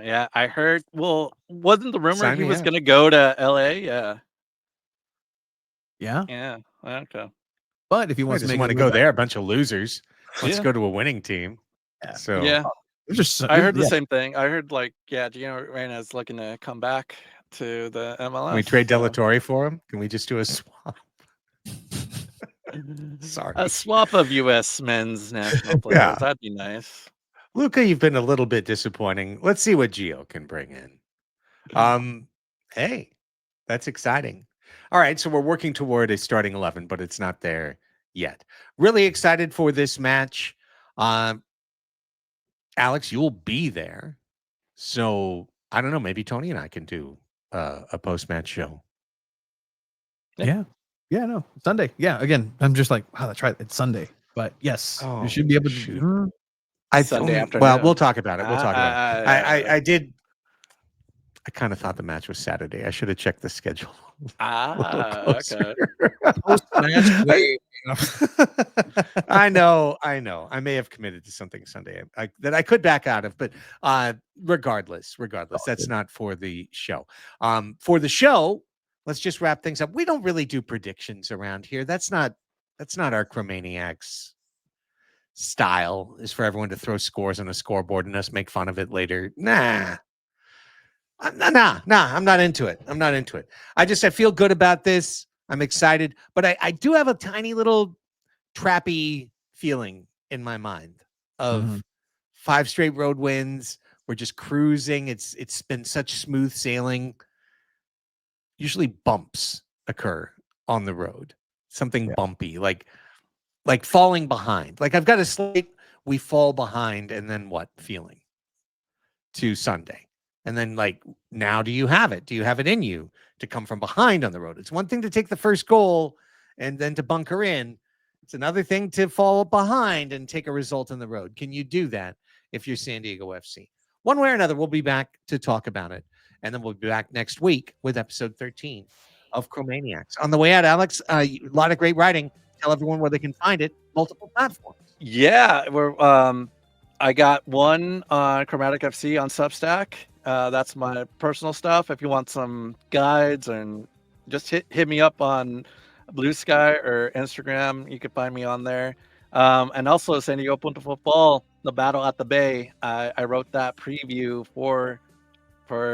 Yeah, I heard. Well, wasn't the rumor he was going to go to L.A.? Yeah. Okay. But if he wants to go there, a bunch of losers. Let's Yeah. go to a winning team. Yeah. So Yeah. I heard the same thing. I heard Gio Reyna's looking to come back to the MLS. Can we trade Delatorre for him? Can we just do a swap? Sorry. A swap of U.S. men's national players. Yeah. That'd be nice. Luca, you've been a little bit disappointing. Let's see what Gio can bring in. Hey, that's exciting. All right, so we're working toward a starting 11, but it's not there yet. Really excited for this match. Alex, you'll be there. So I don't know, maybe Tony and I can do a post-match show. Yeah, no, Sunday. Yeah, again, I'm just like, wow, that's right. It's Sunday. But yes, you should be able to. Sunday afternoon. Well, we'll talk about it. I kind of thought the match was Saturday. I should have checked the schedule. Okay. I know. I may have committed to something Sunday that I could back out of, but regardless, that's not for the show. For the show, let's just wrap things up. We don't really do predictions around here. That's not our Chromaniacs style, is for everyone to throw scores on a scoreboard and us make fun of it later. Nah, I'm not into it. I feel good about this. I'm excited, but I do have a tiny little trappy feeling in my mind of 5 straight road wins. We're just cruising. It's been such smooth sailing. Usually bumps occur on the road. Something bumpy, like falling behind. Like I've got a slight we fall behind and then what feeling to Sunday. And then, now do you have it? Do you have it in you to come from behind on the road? It's one thing to take the first goal and then to bunker in. It's another thing to fall behind and take a result on the road. Can you do that if you're San Diego FC? One way or another, we'll be back to talk about it. And then we'll be back next week with episode 13 of Chromaniacs. On the way out, Alex, a lot of great writing. Tell everyone where they can find it. Multiple platforms. Yeah, I got one on Chromatic FC on Substack. That's my personal stuff. If you want some guides, and just hit me up on Blue Sky or Instagram, you can find me on there. And also SanDiego.Futbol, the Battle at the Bay. I wrote that preview for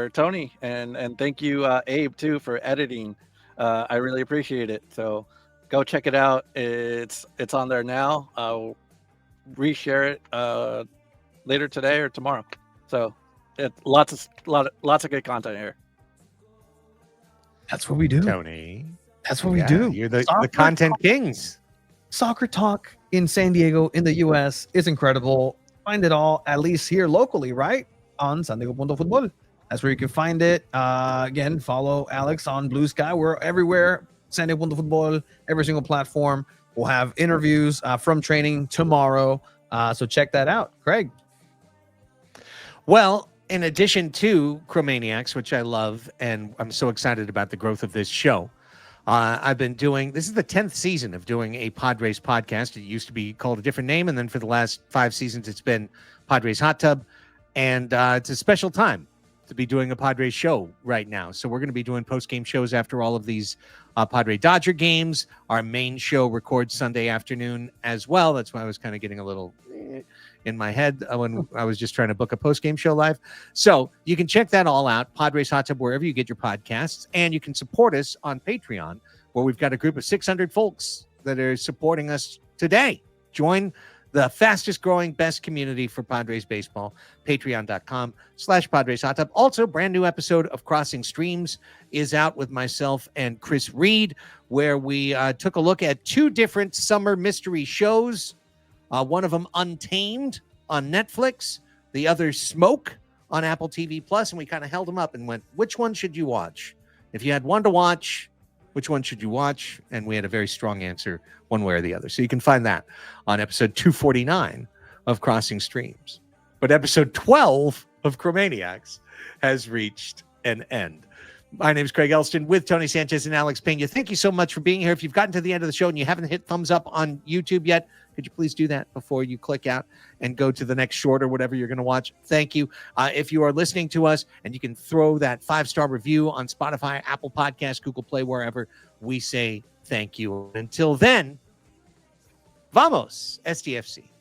Tony, and thank you, Abe, too, for editing. I really appreciate it. So go check it out. It's on there now. I'll reshare it later today or tomorrow. So lots of good content here. That's what we do, Tony. That's what we do. You're the content kings. Soccer talk in San Diego, in the U.S. is incredible. Find it all, at least here locally, right? On SanDiego.Futbol. That's where you can find it. Again, follow Alex on Blue Sky. We're everywhere. SanDiego.Futbol, every single platform. We'll have interviews from training tomorrow. So check that out. Craig. Well, in addition to Chromaniacs, which I love, and I'm so excited about the growth of this show, I've been doing, this is the 10th season of doing a Padres podcast. It used to be called a different name, and then for the last 5 seasons, it's been Padres Hot Tub. And it's a special time to be doing a Padres show right now. So we're going to be doing post-game shows after all of these Padre Dodger games. Our main show records Sunday afternoon as well. That's why I was kind of getting a little in my head when I was just trying to book a post-game show live. So you can check that all out, Padres Hot Tub, wherever you get your podcasts. And you can support us on Patreon, where we've got a group of 600 folks that are supporting us today. Join the fastest growing, best community for Padres baseball, patreon.com/Padres Hot Tub. Also, brand new episode of Crossing Streams is out with myself and Chris Reed, where we took a look at 2 different summer mystery shows. One of them Untamed on Netflix, the other Smoke on Apple TV Plus, and we kind of held them up and went, which one should you watch? If you had one to watch, which one should you watch? And we had a very strong answer one way or the other. So you can find that on episode 249 of Crossing Streams. But episode 12 of Chromaniacs has reached an end. My name is Craig Elston with Tony Sanchez and Alex Pena. Thank you so much for being here. If you've gotten to the end of the show and you haven't hit thumbs up on YouTube yet, could you please do that before you click out and go to the next short or whatever you're going to watch? Thank you. If you are listening to us, and you can throw that 5-star review on Spotify, Apple Podcasts, Google Play, wherever, we say thank you. Until then, vamos, SDFC.